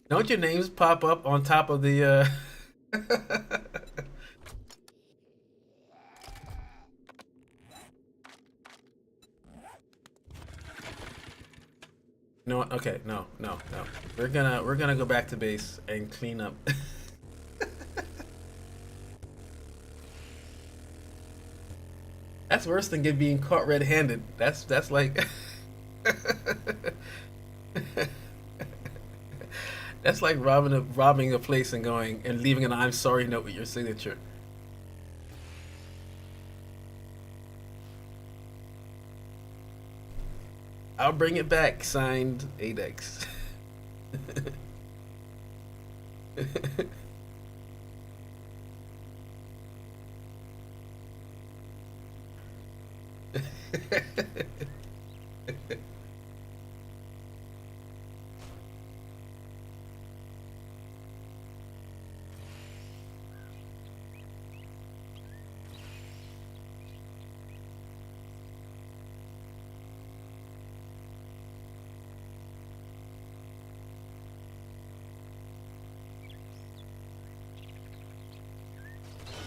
Don't your names pop up on top of the? No. Okay. No. No. No. We're gonna go back to base and clean up. That's worse than being caught red-handed. That's like. That's like robbing a place and going and leaving an "I'm sorry" note with your signature. I'll bring it back. Signed, Adex.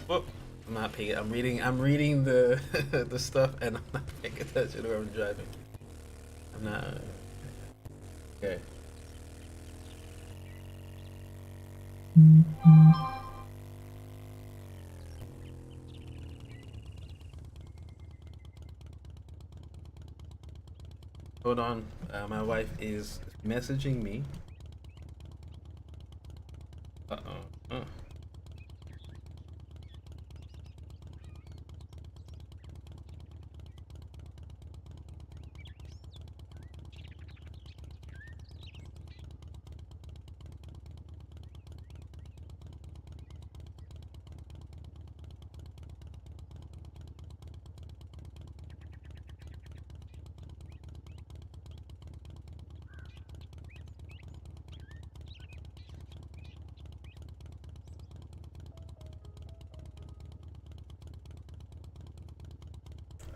Well, I'm not paying. I'm reading. I'm reading the the stuff, and I'm not paying attention where I'm driving. I'm not. Okay. Hold on. My wife is messaging me. Uh-oh.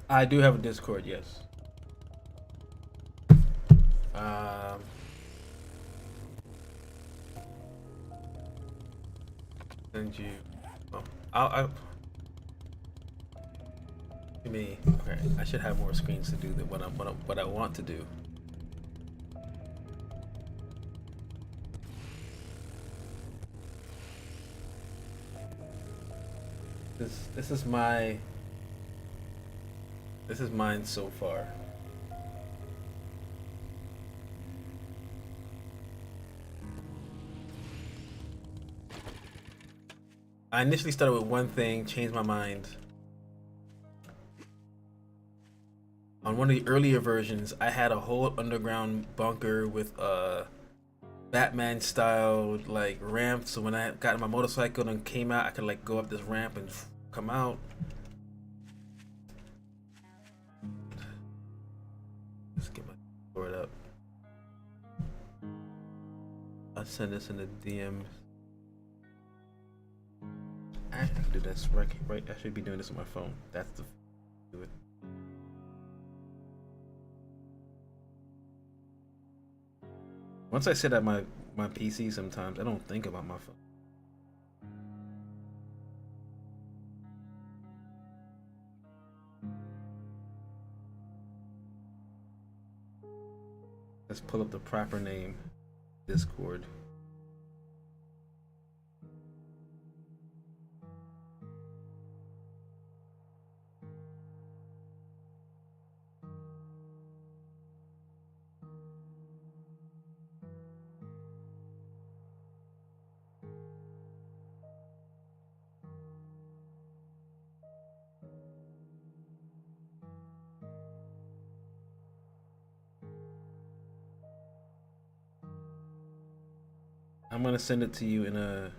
I do have a Discord, yes. Um, send you. Oh, I'll Me, okay, I should have more screens to do what I want to do. This is my this is mine so far. I initially started with one thing, changed my mind. On one of the earlier versions, I had a whole underground bunker with Batman style like ramp. So when I got my motorcycle and came out, I could like go up this ramp and come out. Let's get my board up. I'll send this in the DMs. I can do this right. I should be doing this on my phone. That's the do it. Once I sit at my PC, sometimes I don't think about my phone. Let's pull up the proper name. Discord. I'm gonna send it to you in a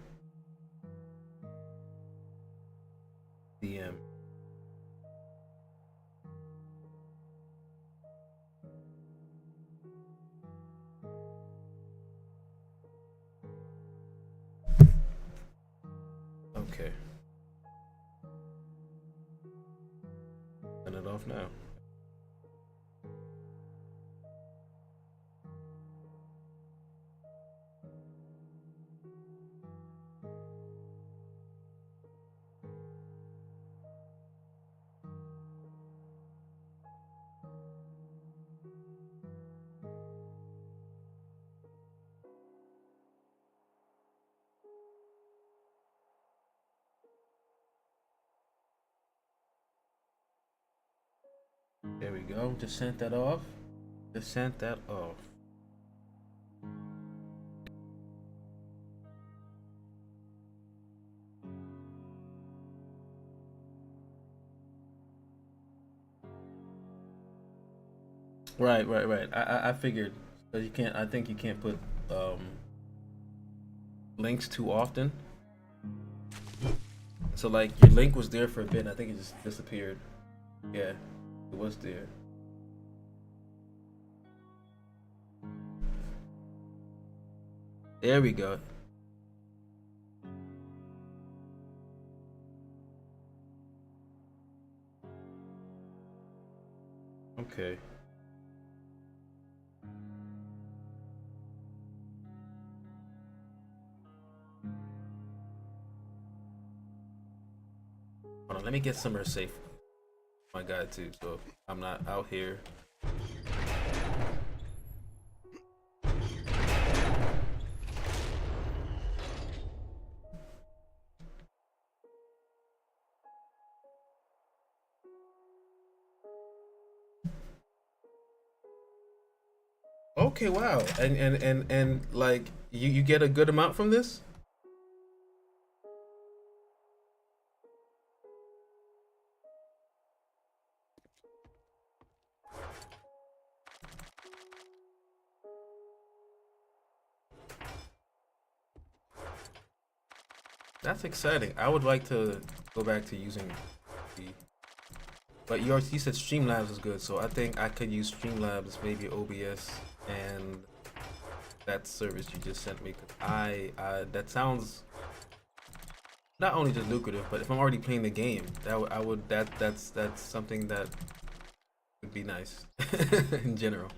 DM. Okay. Turn it off now. There we go. Just sent that off. Just sent that off. Right. I figured, but you can't. I think you can't put links too often. So like your link was there for a bit. And I think it just disappeared. Yeah, it was there. There we go. Okay. Hold on, let me get somewhere safe. My guy too, so I'm not out here. Okay, wow. And like you get a good amount from this? That's exciting. I would like to go back to using the but you said Streamlabs is good, so I think I could use Streamlabs, maybe OBS, and that service you just sent me. 'Cause that sounds not only just lucrative, but if I'm already playing the game, I would that's something that would be nice in general.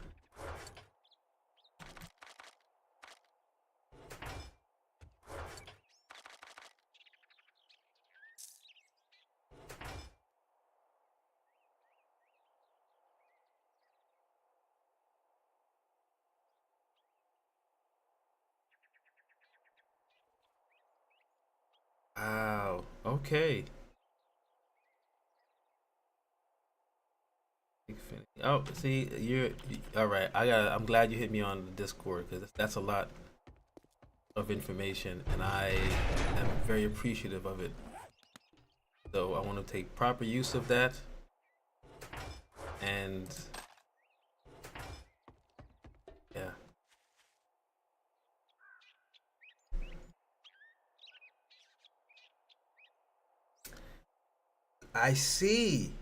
Okay. Oh, see, all right. I'm glad you hit me on the Discord because that's a lot of information, and I am very appreciative of it. So I want to take proper use of that, and yeah, I see.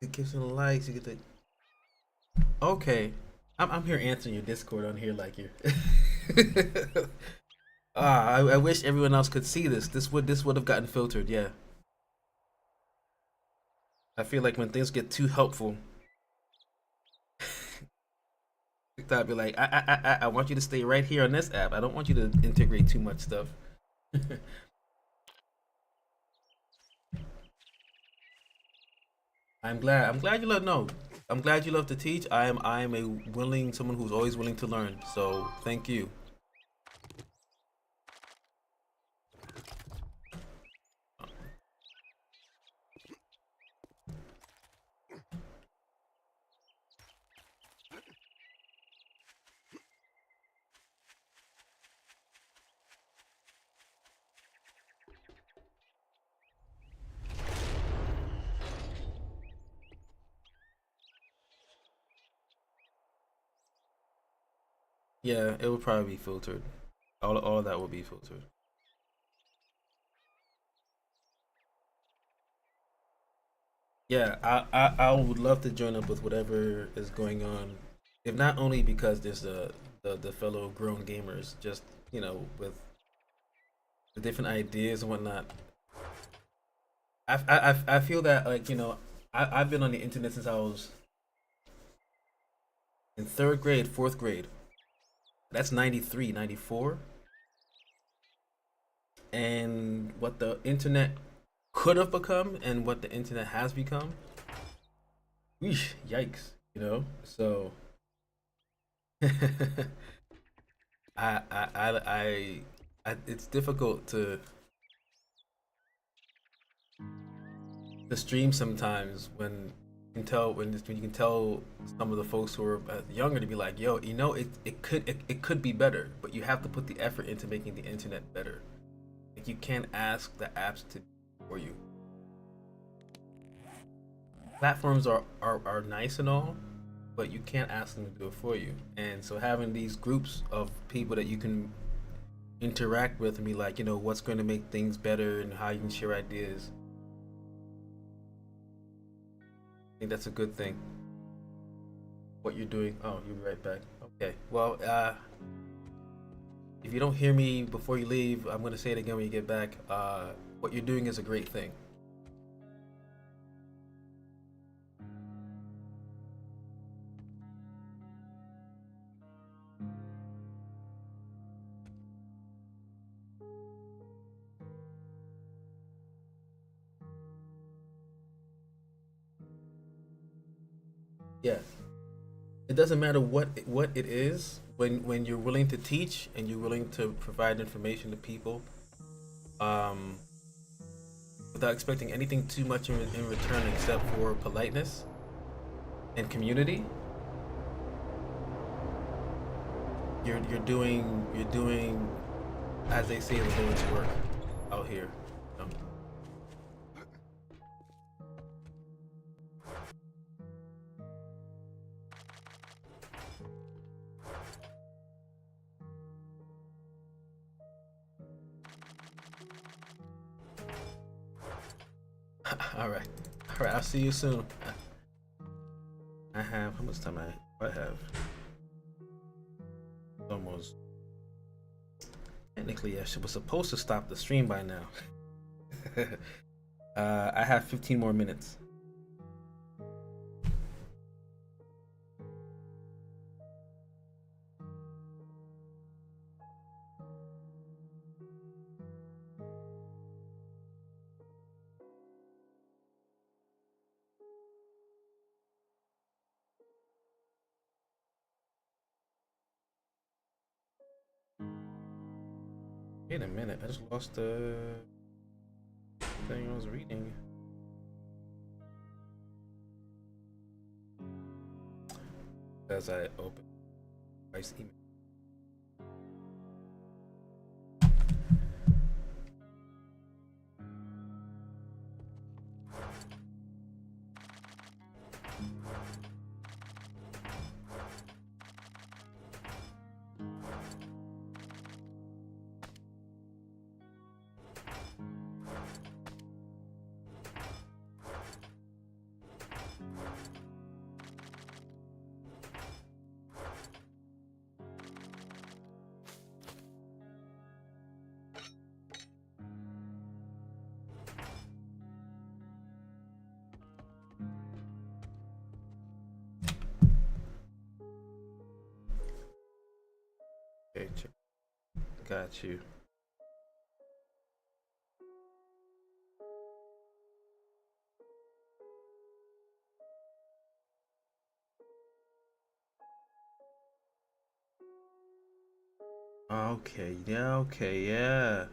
You give some likes. You get the okay. I'm here answering your Discord on here like you. I wish everyone else could see this. This would have gotten filtered. Yeah, I feel like when things get too helpful, TikTok be like, I want you to stay right here on this app. I don't want you to integrate too much stuff. I'm glad you love no. I'm glad you love to teach. I am a willing someone who's always willing to learn. So thank you. Yeah, it would probably be filtered. All of that will be filtered. Yeah, I would love to join up with whatever is going on. If not only because there's the fellow grown gamers, just with the different ideas and whatnot. I feel that like I've been on the internet since I was in third grade, fourth grade. That's 93, 94, and what the internet could have become and what the internet has become. Weesh, yikes, So it's difficult to stream sometimes when you can tell some of the folks who are younger to be like, yo, it could be better, but you have to put the effort into making the internet better. Like you can't ask the apps to for you. Platforms are nice and all, but you can't ask them to do it for you. And so having these groups of people that you can interact with and be like, what's going to make things better and how you can share ideas. I think that's a good thing. What you're doing. Oh, you'll be right back. Okay. Well, if you don't hear me before you leave, I'm going to say it again when you get back. What you're doing is a great thing. Yeah. It doesn't matter what it is when you're willing to teach and you're willing to provide information to people, um, without expecting anything too much in return except for politeness and community. You're doing as they say the Lord's work out here. Um, all right, all right. I'll see you soon. I have how much time I have? Almost. Technically, I was supposed to stop the stream by now. I have 15 more minutes. Wait a minute, I just lost the thing I was reading. As I open wife's email. Okay, check. Got you. Okay, yeah, okay, yeah.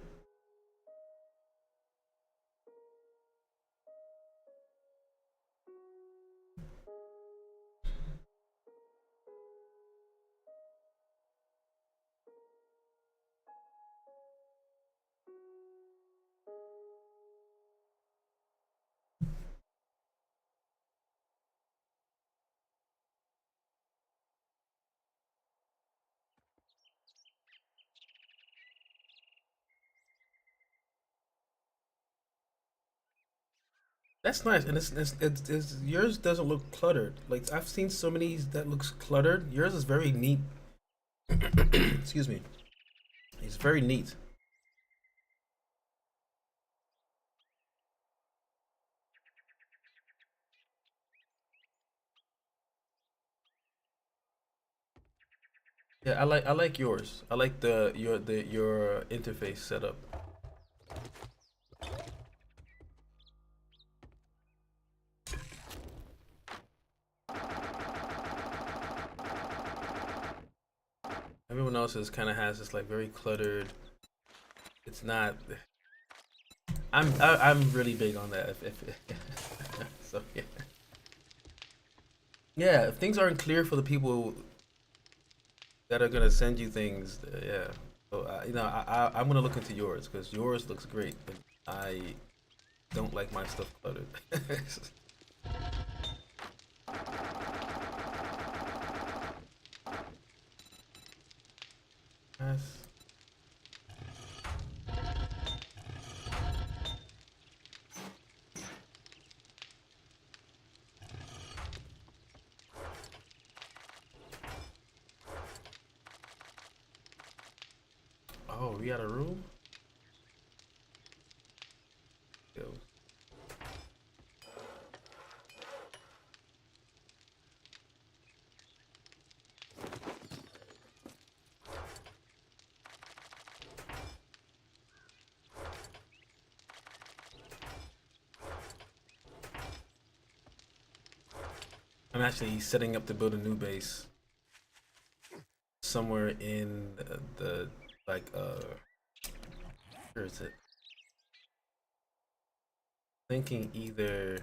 That's nice, and it's yours doesn't look cluttered. Like I've seen so many that looks cluttered. Yours is very neat. Excuse me. It's very neat. Yeah, I like yours. I like your interface setup. Everyone else's kind of has this like very cluttered. It's not. I'm really big on that. So yeah. Yeah, if things aren't clear for the people that are gonna send you things, yeah. So I'm gonna look into yours because yours looks great, but I don't like my stuff cluttered. Yes. Oh, we got a room? Yo. I'm actually setting up to build a new base somewhere in the like where is it? Thinking either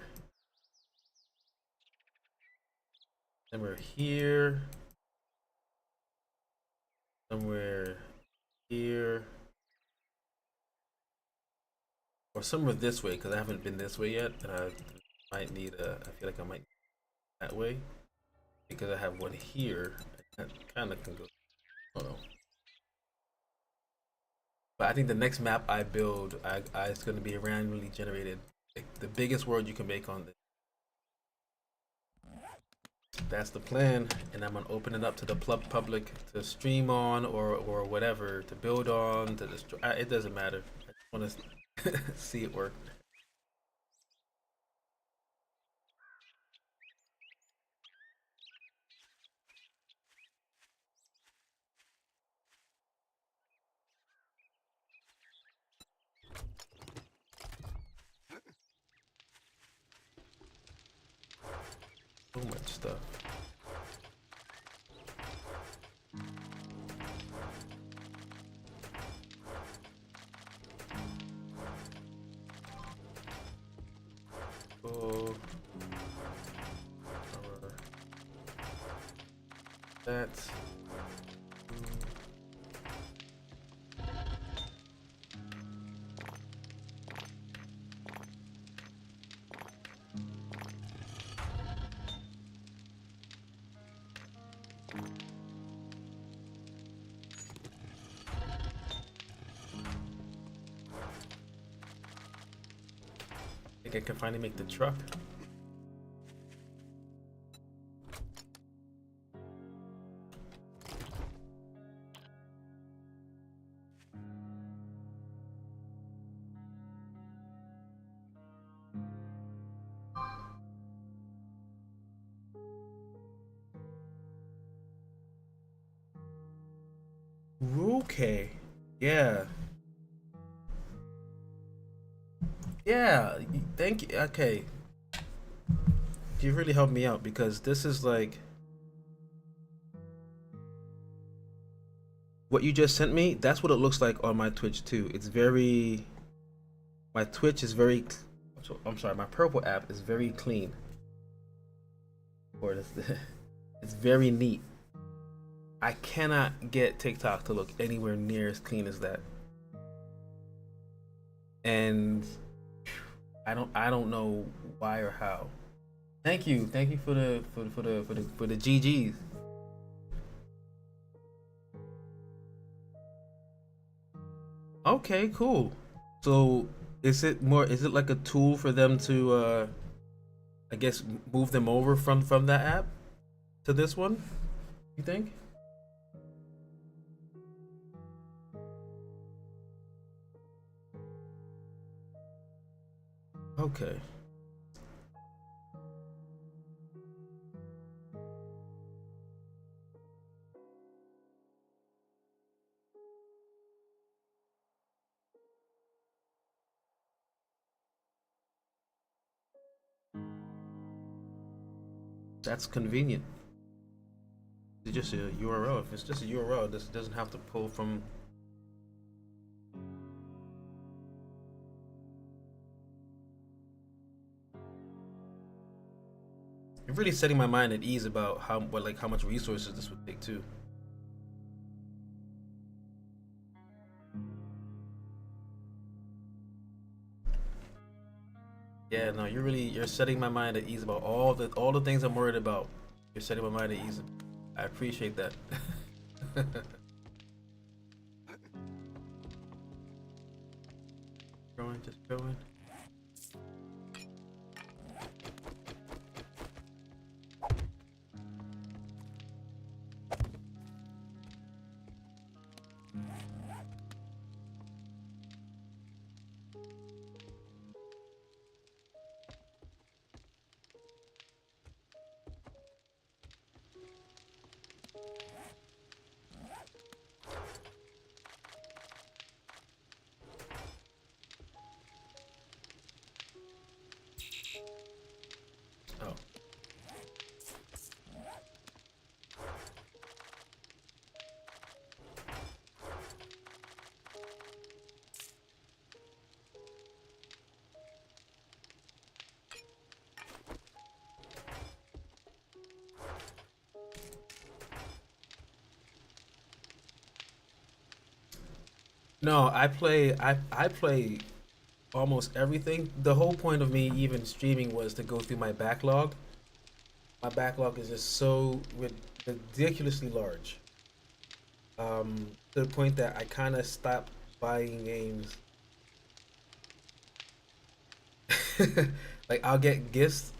somewhere here, somewhere here, or somewhere this way because I haven't been this way yet, and I might need a. I feel like I might that way because I have one here. That kind of can go. Oh no. But I think the next map I build, it's going to be randomly generated. Like, the biggest world you can make on this. That's the plan, and I'm gonna open it up to the public to stream on or whatever to build on to destroy. It doesn't matter. I just want to see it work. So much stuff. Oh, that. I think I can finally make the truck. Okay. Yeah. Yeah. Thank you. Okay. You really helped me out because this is like what you just sent me. That's what it looks like on my Twitch too. It's very. My Twitch is very. I'm sorry. My purple app is very clean. Or it's very neat. I cannot get TikTok to look anywhere near as clean as that. And I don't know why or how. Thank you for the GGs. Okay, cool. So is it like a tool for them to I guess move them over from that app to this one? You think? Okay. That's convenient. It's just a URL. If it's just a URL, this doesn't have to pull from. You're really setting my mind at ease about how much resources this would take too. Yeah, no, you're setting my mind at ease about all the things I'm worried about. You're setting my mind at ease. I appreciate that. Just going. Oh. No, I play almost everything. The whole point of me even streaming was to go through my backlog. My backlog is just so ridiculously large. To the point that I kind of stopped buying games. Like I'll get gifts.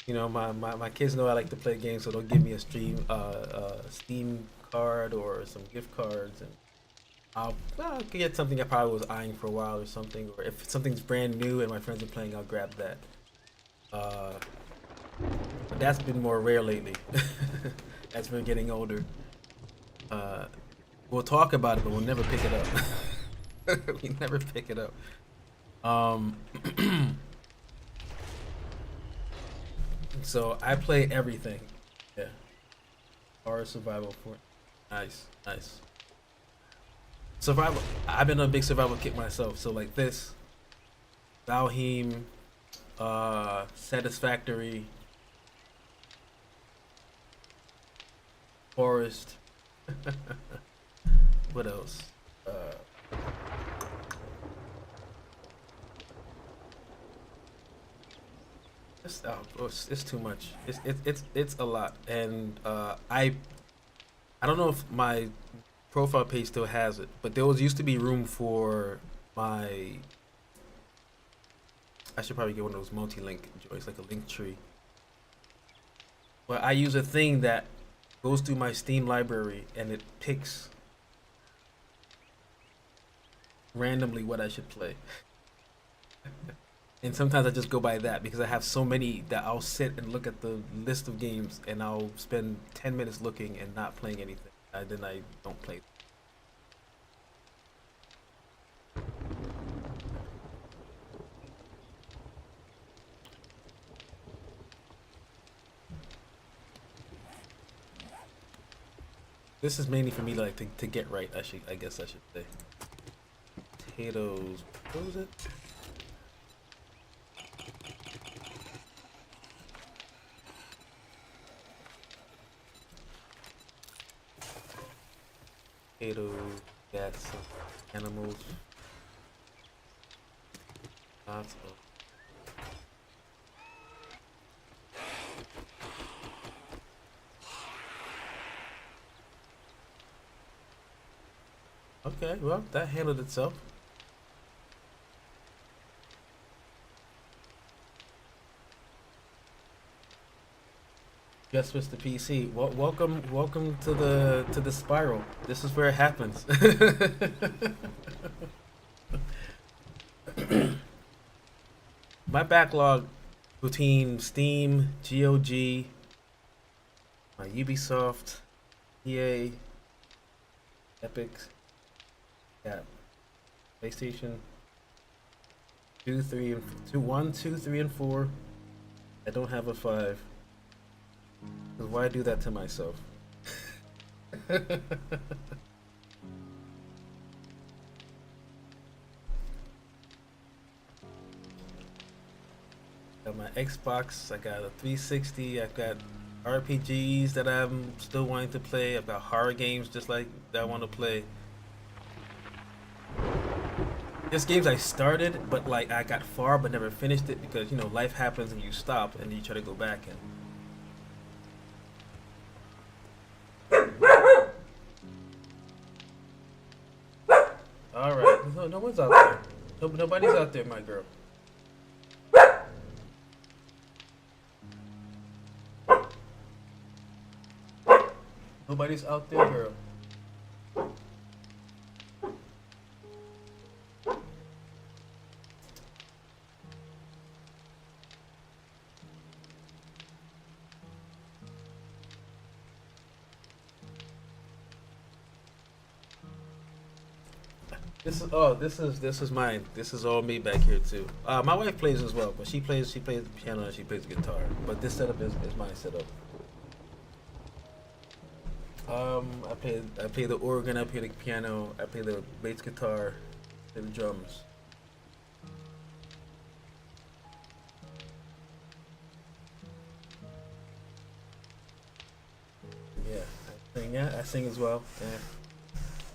You know, my kids know I like to play games, so they'll give me a Steam card or some gift cards, and I'll get something I probably was eyeing for a while or something. Or if something's brand new and my friends are playing, I'll grab that. But that's been more rare lately as we're getting older. We'll talk about it, but we'll never pick it up. We never pick it up. So I play everything. Yeah. Horror survival for nice, nice. Survival. I've been a big survival kick myself. So like this, Valheim, Satisfactory, Forest. What else? It's too much. It's a lot, and I don't know if my profile page still has it, but there was used to be room for my. I should probably get one of those multi-link joints, like a link tree. But I use a thing that goes through my Steam library and it picks randomly what I should play. And sometimes I just go by that because I have so many that I'll sit and look at the list of games and I'll spend 10 minutes looking and not playing anything. And then I don't play. This is mainly for me like to get right. I guess I should say. Potatoes. What was it? Potatoes, cats, animals. Lots of. Okay, well, that handled itself. Just Mr. PC. Well, welcome to the spiral. This is where it happens. My backlog between Steam, GOG, my Ubisoft, EA, Epic, yeah, PlayStation 2, 3, and 2, 1, 2, 3, and 4. I don't have a 5. Cause why do that to myself? Got my Xbox, I got a 360, I've got RPGs that I'm still wanting to play, I've got horror games just like that I want to play. There's games I started, but like I got far but never finished it because you know life happens and you stop and you try to go back and alright. No one's out there. Nobody's out there, my girl. Nobody's out there, girl. This is mine. This is all me back here too. My wife plays as well, but she plays the piano and she plays the guitar. But this setup is my setup. I play the organ, I play the piano, I play the bass guitar, I play the drums. Yeah, I sing. Yeah, I sing as well. Yeah.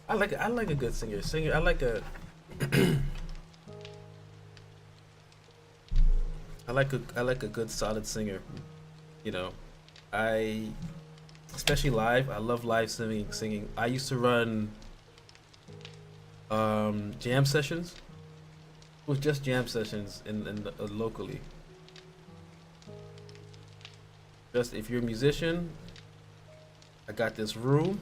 I like a good singer. I like a I like a good solid singer. You know, I especially live. I love live singing. I used to run jam sessions. It was just jam sessions locally. Just if you're a musician, I got this room.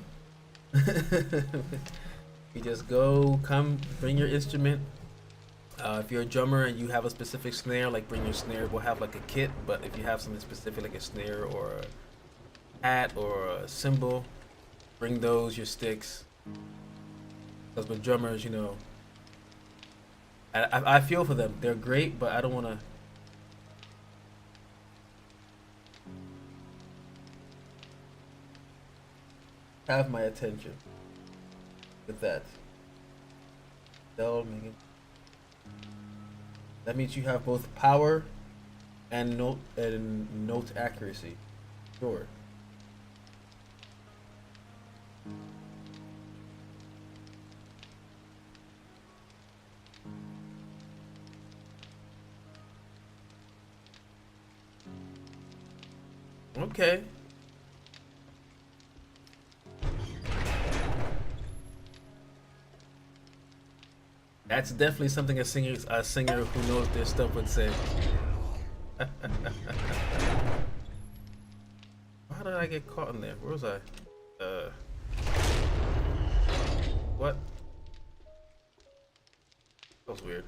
You just come, bring your instrument. If you're a drummer and you have a specific snare, like bring your snare. We'll have like a kit, but if you have something specific like a snare or a hat or a cymbal, bring those, your sticks. Because with drummers, you know, I feel for them. They're great, but I don't want to. Have my attention with that. That means you have both power and note accuracy. Sure. Okay. That's definitely something a singer who knows their stuff would say. How did I get caught in there? Where was I? Uh, what? That was weird.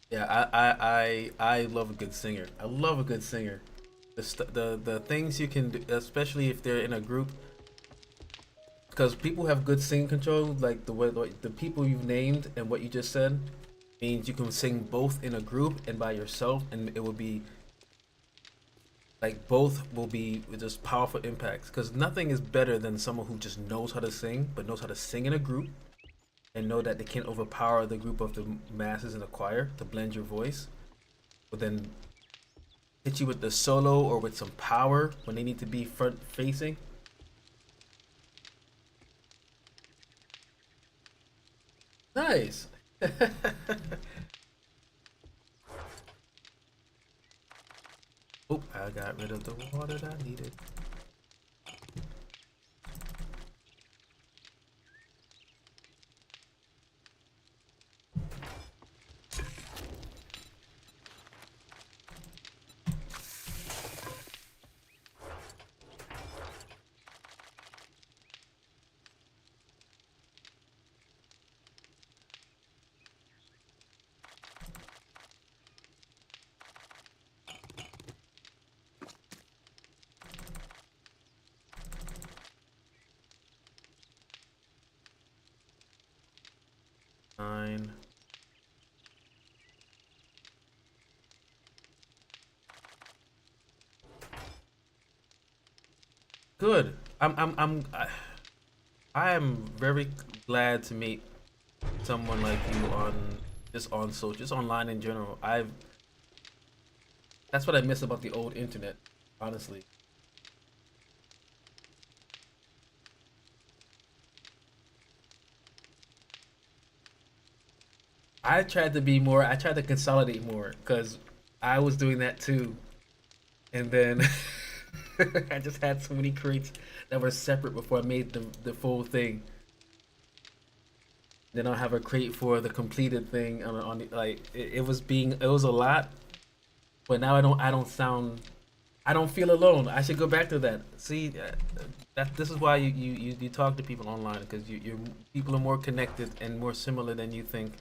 Yeah, I love a good singer. I love a good singer. The things you can do, especially if they're in a group, because people have good singing control. Like the people you've named and what you just said means you can sing both in a group and by yourself, and it will be like both will be just powerful impacts. Because nothing is better than someone who just knows how to sing, but knows how to sing in a group and know that they can't overpower the group of the masses in the choir to blend your voice, but then hit you with the solo or with some power when they need to be front facing. Nice. Oh, I got rid of the water that I needed. 9. Good. I am very glad to meet someone like you on social, just online in general. That's what I miss about the old internet, honestly. I tried to consolidate more because I was doing that too. And then I just had so many crates that were separate before I made the full thing. Then I'll have a crate for the completed thing on the, like it was a lot, but now I don't feel alone. I should go back to that. See, that this is why you talk to people online because you people are more connected and more similar than you think.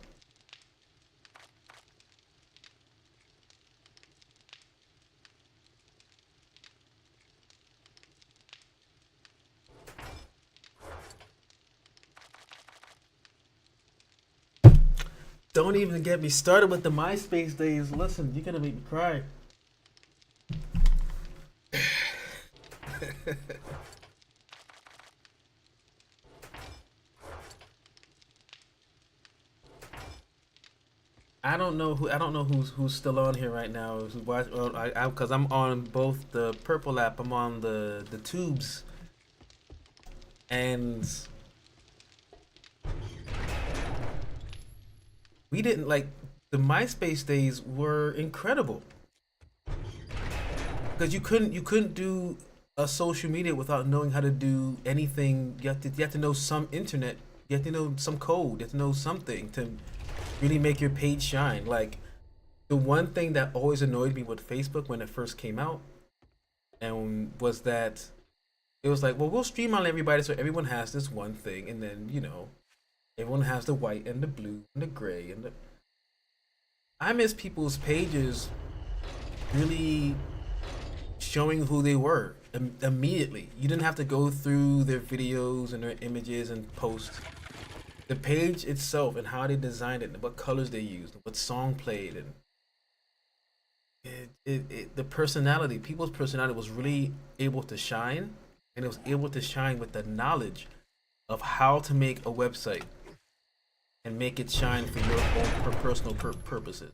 Don't even get me started with the MySpace days. Listen, you're gonna make me cry. I don't know who's still on here right now. Who's watch? Well, because I'm on both the purple app. I'm on the tubes, and we didn't like the MySpace days were incredible because you couldn't do a social media without knowing how to do anything. You have to know some internet. You have to know some code. You have to know something to really make your page shine. Like the one thing that always annoyed me with Facebook when it first came out, and was that it was like, well, we'll streamline everybody so everyone has this one thing, and then everyone has the white and the blue and the gray and the. I miss people's pages really showing who they were immediately. You didn't have to go through their videos and their images and posts. The page itself and how they designed it and what colors they used, what song played, and the personality, people's personality was really able to shine, and it was able to shine with the knowledge of how to make a website and make it shine for your own personal purposes.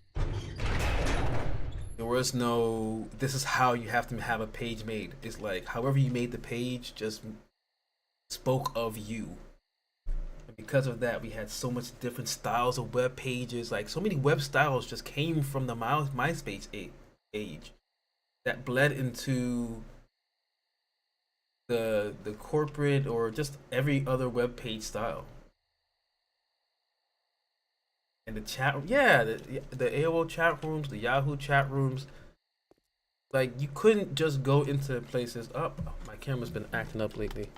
There was no, this is how you have to have a page made. It's like, however you made the page just spoke of you. And because of that, we had so much different styles of web pages. Like, so many web styles just came from the MySpace age that bled into the corporate or just every other web page style. And the chat, yeah, the AOL chat rooms, the Yahoo chat rooms, like you couldn't just go into places. Oh, my camera's been acting up lately.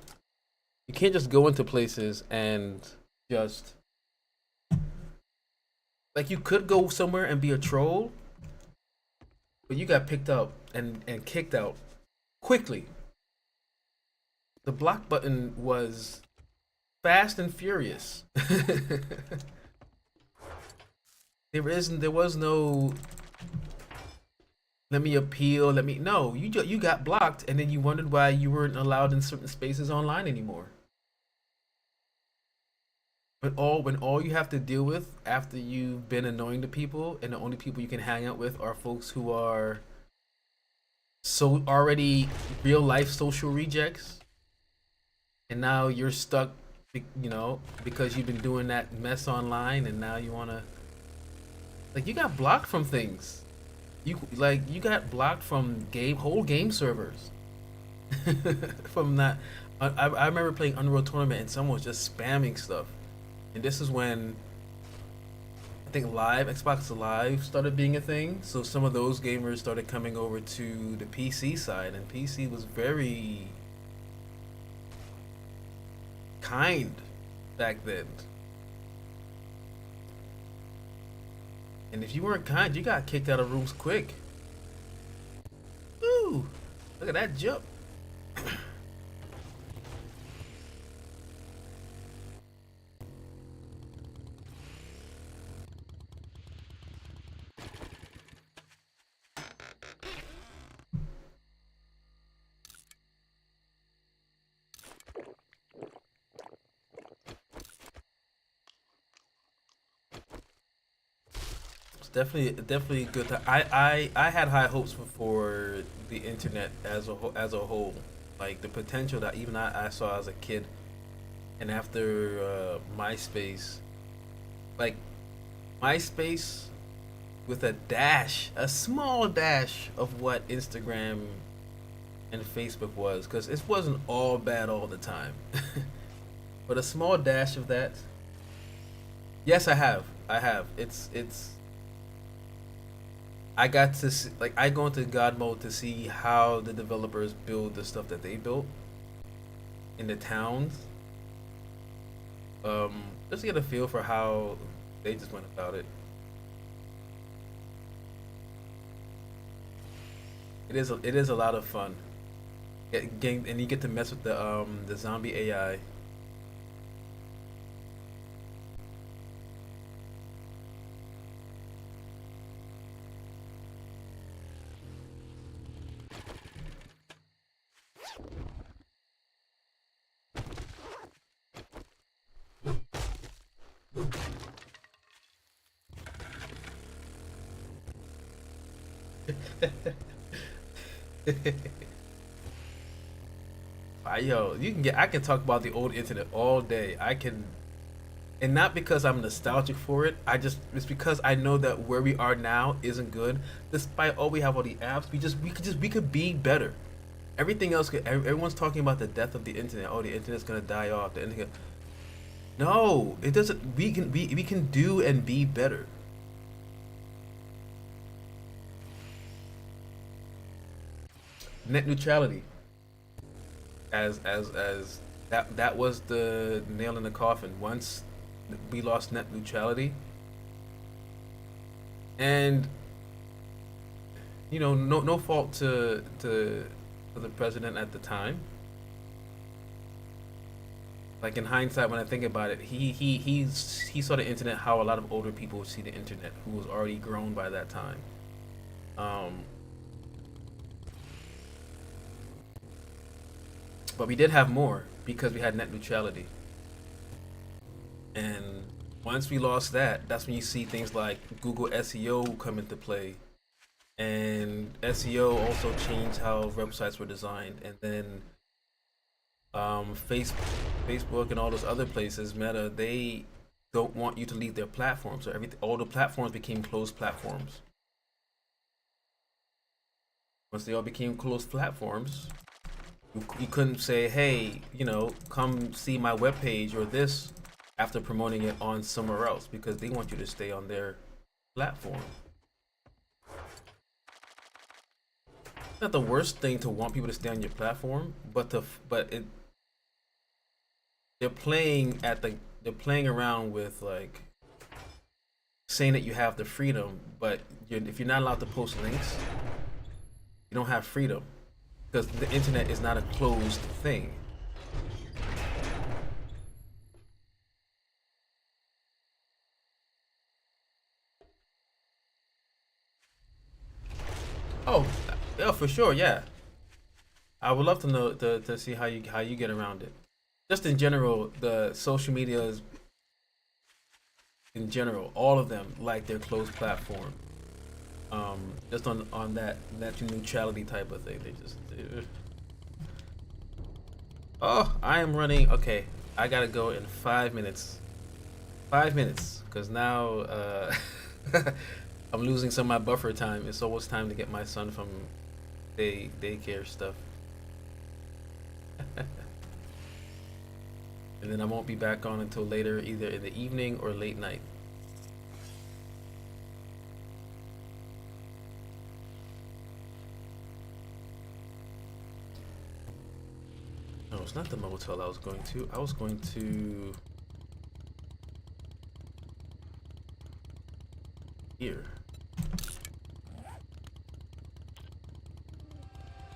You can't just go into places and just, like, you could go somewhere and be a troll, but you got picked up and kicked out quickly. The block button was fast and furious. There was no let me appeal, let me, no, you got blocked, and then you wondered why you weren't allowed in certain spaces online anymore. But when all you have to deal with after you've been annoying to people, and the only people you can hang out with are folks who are so already real life social rejects, and now you're stuck, because you've been doing that mess online, and now you wanna, like, you got blocked from things. You got blocked from whole game servers. From that, I remember playing Unreal Tournament and someone was just spamming stuff, and this is when I think Xbox Live started being a thing. So some of those gamers started coming over to the PC side, and PC was very kind back then. And if you weren't kind, you got kicked out of rooms quick. Ooh, look at that jump. It's definitely good. I had high hopes for the internet as a whole, like the potential that even I saw as a kid, and after MySpace, like MySpace with a small dash of what Instagram and Facebook was, because it wasn't all bad all the time, but a small dash of that. Yes, I have. It's I got to see, like, I go into God mode to see how the developers build the stuff that they built in the towns. Just to get a feel for how they just went about it. It is a lot of fun. And you get to mess with the zombie AI. I can talk about the old internet all day. I can, and not because I'm nostalgic for it. It's because I know that where we are now isn't good. Despite all we have, all the apps, we could be better. Everything else everyone's talking about the death of the internet. Oh, the internet's gonna die off. The internet. No, it doesn't. We can do and be better. Net neutrality, as that was the nail in the coffin. Once we lost net neutrality, and no fault to the president at the time. Like, in hindsight, when I think about it, he saw the internet how a lot of older people see the internet, who was already grown by that time. Um, but we did have more because we had net neutrality. And once we lost that, that's when you see things like Google SEO come into play. And SEO also changed how websites were designed. And then Facebook and all those other places, Meta, they don't want you to leave their platform. So all the platforms became closed platforms. Once they all became closed platforms, you couldn't say, hey, come see my webpage or this after promoting it on somewhere else because they want you to stay on their platform. It's not the worst thing to want people to stay on your platform, but they're playing around with like saying that you have the freedom, but if you're not allowed to post links, you don't have freedom because the internet is not a closed thing. Oh, yeah, for sure, yeah. I would love to know to see how you get around it. Just in general, the social medias in general, all of them like their closed platform. Just on that net neutrality type of thing, they just. Oh, I am running. Okay, I gotta go in 5 minutes. 5 minutes, because now I'm losing some of my buffer time. It's almost time to get my son from daycare stuff. And then I won't be back on until later, either in the evening or late night. No, it's not the motel I was going to. I was going to here.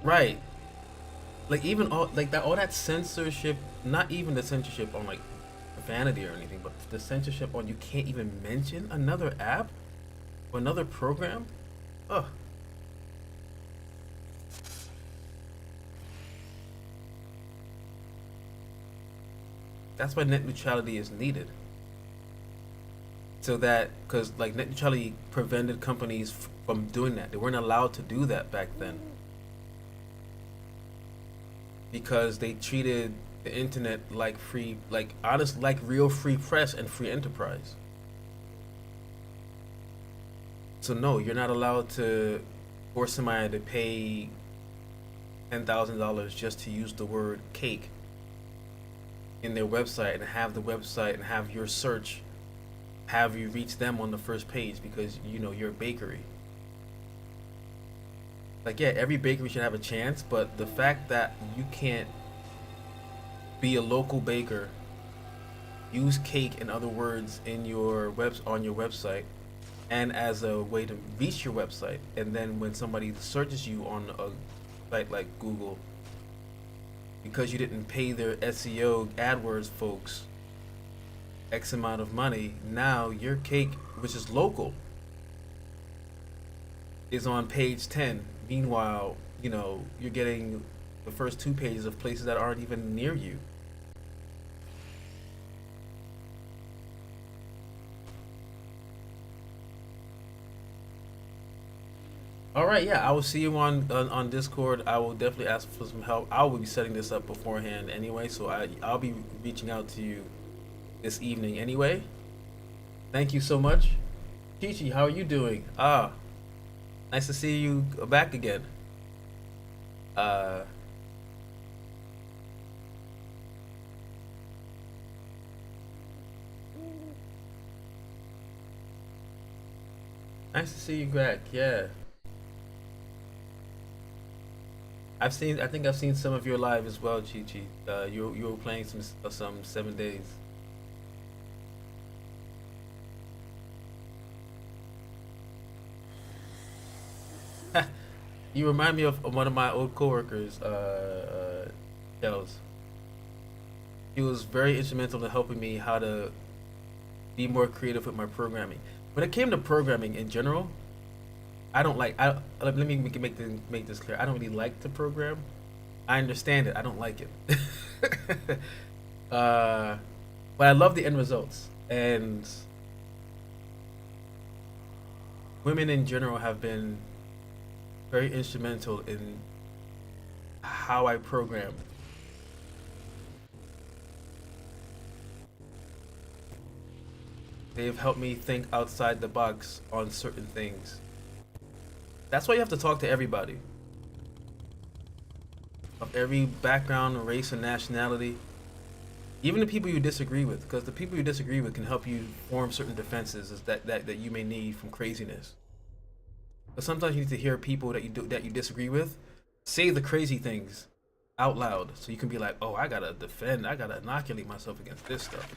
Right. Like even all that censorship, not even the censorship on like vanity or anything, but the censorship on you can't even mention another app or another program. Ugh. That's why net neutrality is needed. So that, because like net neutrality prevented companies from doing that. They weren't allowed to do that back then because they treated the internet like free, like real free press and free enterprise. So no, you're not allowed to force somebody to pay $10,000 just to use the word cake in their website and have the website and have your search have you reach them on the first page because you're a bakery. Like, yeah, every bakery should have a chance, but the fact that you can't be a local baker, use cake in other words in your on your website and as a way to reach your website, and then when somebody searches you on a site like Google, because you didn't pay their SEO AdWords folks X amount of money, now your cake, which is local, is on page 10. Meanwhile, you're getting the first 2 pages of places that aren't even near you. All right, yeah, I will see you on Discord. I will definitely ask for some help. I will be setting this up beforehand anyway, so I'll be reaching out to you this evening anyway. Thank you so much. Chichi, how are you doing? Nice to see you back again. Uh, nice to see you back. Yeah. I think I've seen some of your live as well, Chi Chi. You were playing some 7 days. You remind me of one of my old coworkers, Shells. He was very instrumental in helping me how to be more creative with my programming. When it came to programming in general, I don't like. I let me make this clear. I don't really like to program. I understand it. I don't like it. uh, but I love the end results. And women in general have been very instrumental in how I program. They've helped me think outside the box on certain things. That's why you have to talk to everybody of every background, race, and nationality. Even the people you disagree with, because the people you disagree with can help you form certain defenses that you may need from craziness. But sometimes you need to hear people that you disagree with say the crazy things out loud, so you can be like, "Oh, I gotta defend. I gotta inoculate myself against this stuff."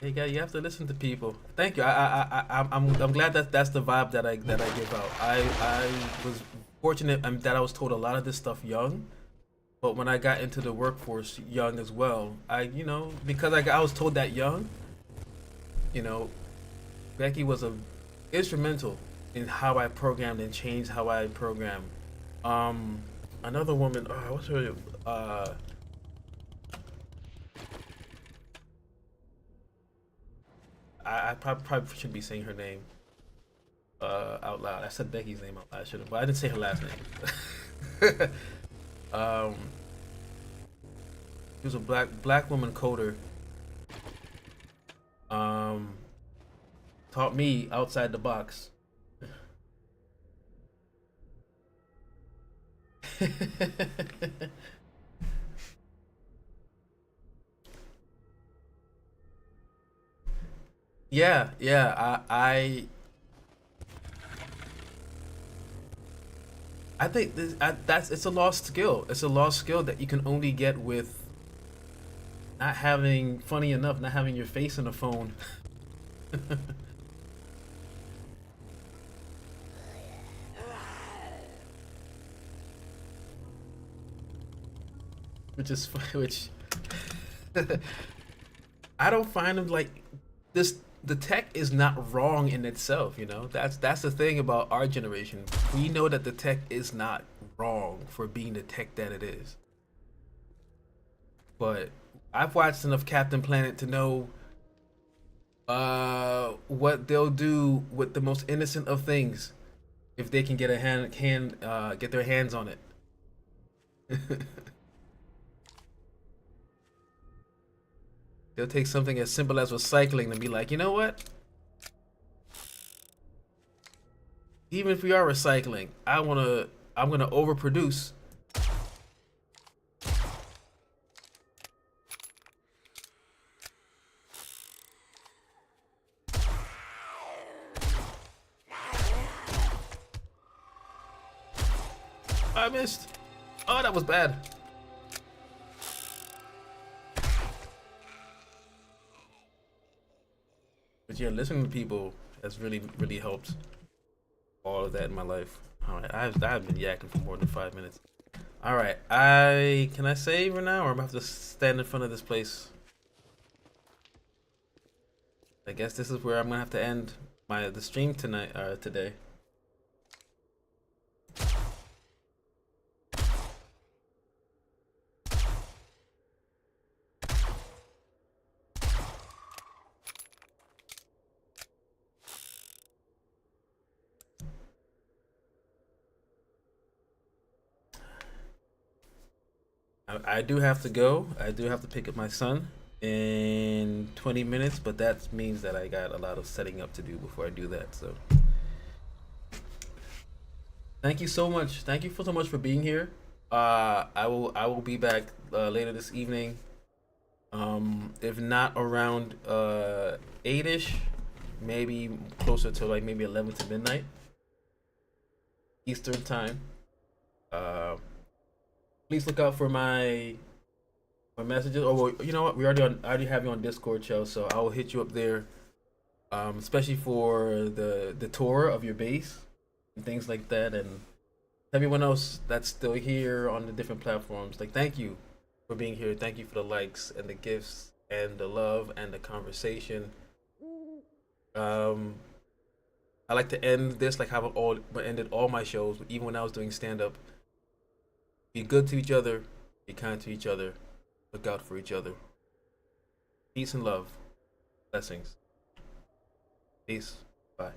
You have to listen to people. Thank you. I'm glad that that's the vibe that I give out. I was fortunate that I was told a lot of this stuff young, but when I got into the workforce young as well, because I was told that young, you know, Becky was a instrumental in how I programmed and changed how I program. Um, Another woman, what's her name? I probably shouldn't be saying her name out loud. I said Becky's name out loud. I should have, but I didn't say her last name. um, she was a black woman coder. Um, Taught me outside the box. Yeah, yeah. I think that's it's a lost skill. It's a lost skill that you can only get with not having, funny enough, not having your face in a phone. Which I don't find them like this. The tech is not wrong in itself, you know. That's the thing about our generation. We know that the tech is not wrong for being the tech that it is. But I've watched enough Captain Planet to know what they'll do with the most innocent of things if they can get a get their hands on it. They'll take something as simple as recycling and be like, you know what? Even if we are recycling, I'm gonna overproduce. I missed. Oh, that was bad. But yeah, listening to people has really helped all of that in my life. All right, I've been yakking for more than 5 minutes. All right, can I save right now, or I'm gonna have to stand in front of this place? I guess this is where I'm gonna have to end the stream today. I do have to go. I do have to pick up my son in 20 minutes, but that means that I got a lot of setting up to do before I do that. So thank you so much. Thank you so much for being here. I will be back later this evening. If not around 8ish, maybe closer to like maybe 11 to midnight Eastern time. Please look out for my messages. Oh, well, you know what? I already have you on Discord, Joe. So I will hit you up there especially for the tour of your base and things like that, and everyone else that's still here on the different platforms. Like, thank you for being here. Thank you for the likes and the gifts and the love and the conversation. Um, I like to end this like how I ended all my shows, even when I was doing stand up. Be good to each other, be kind to each other, look out for each other. Peace and love. Blessings. Peace. Bye.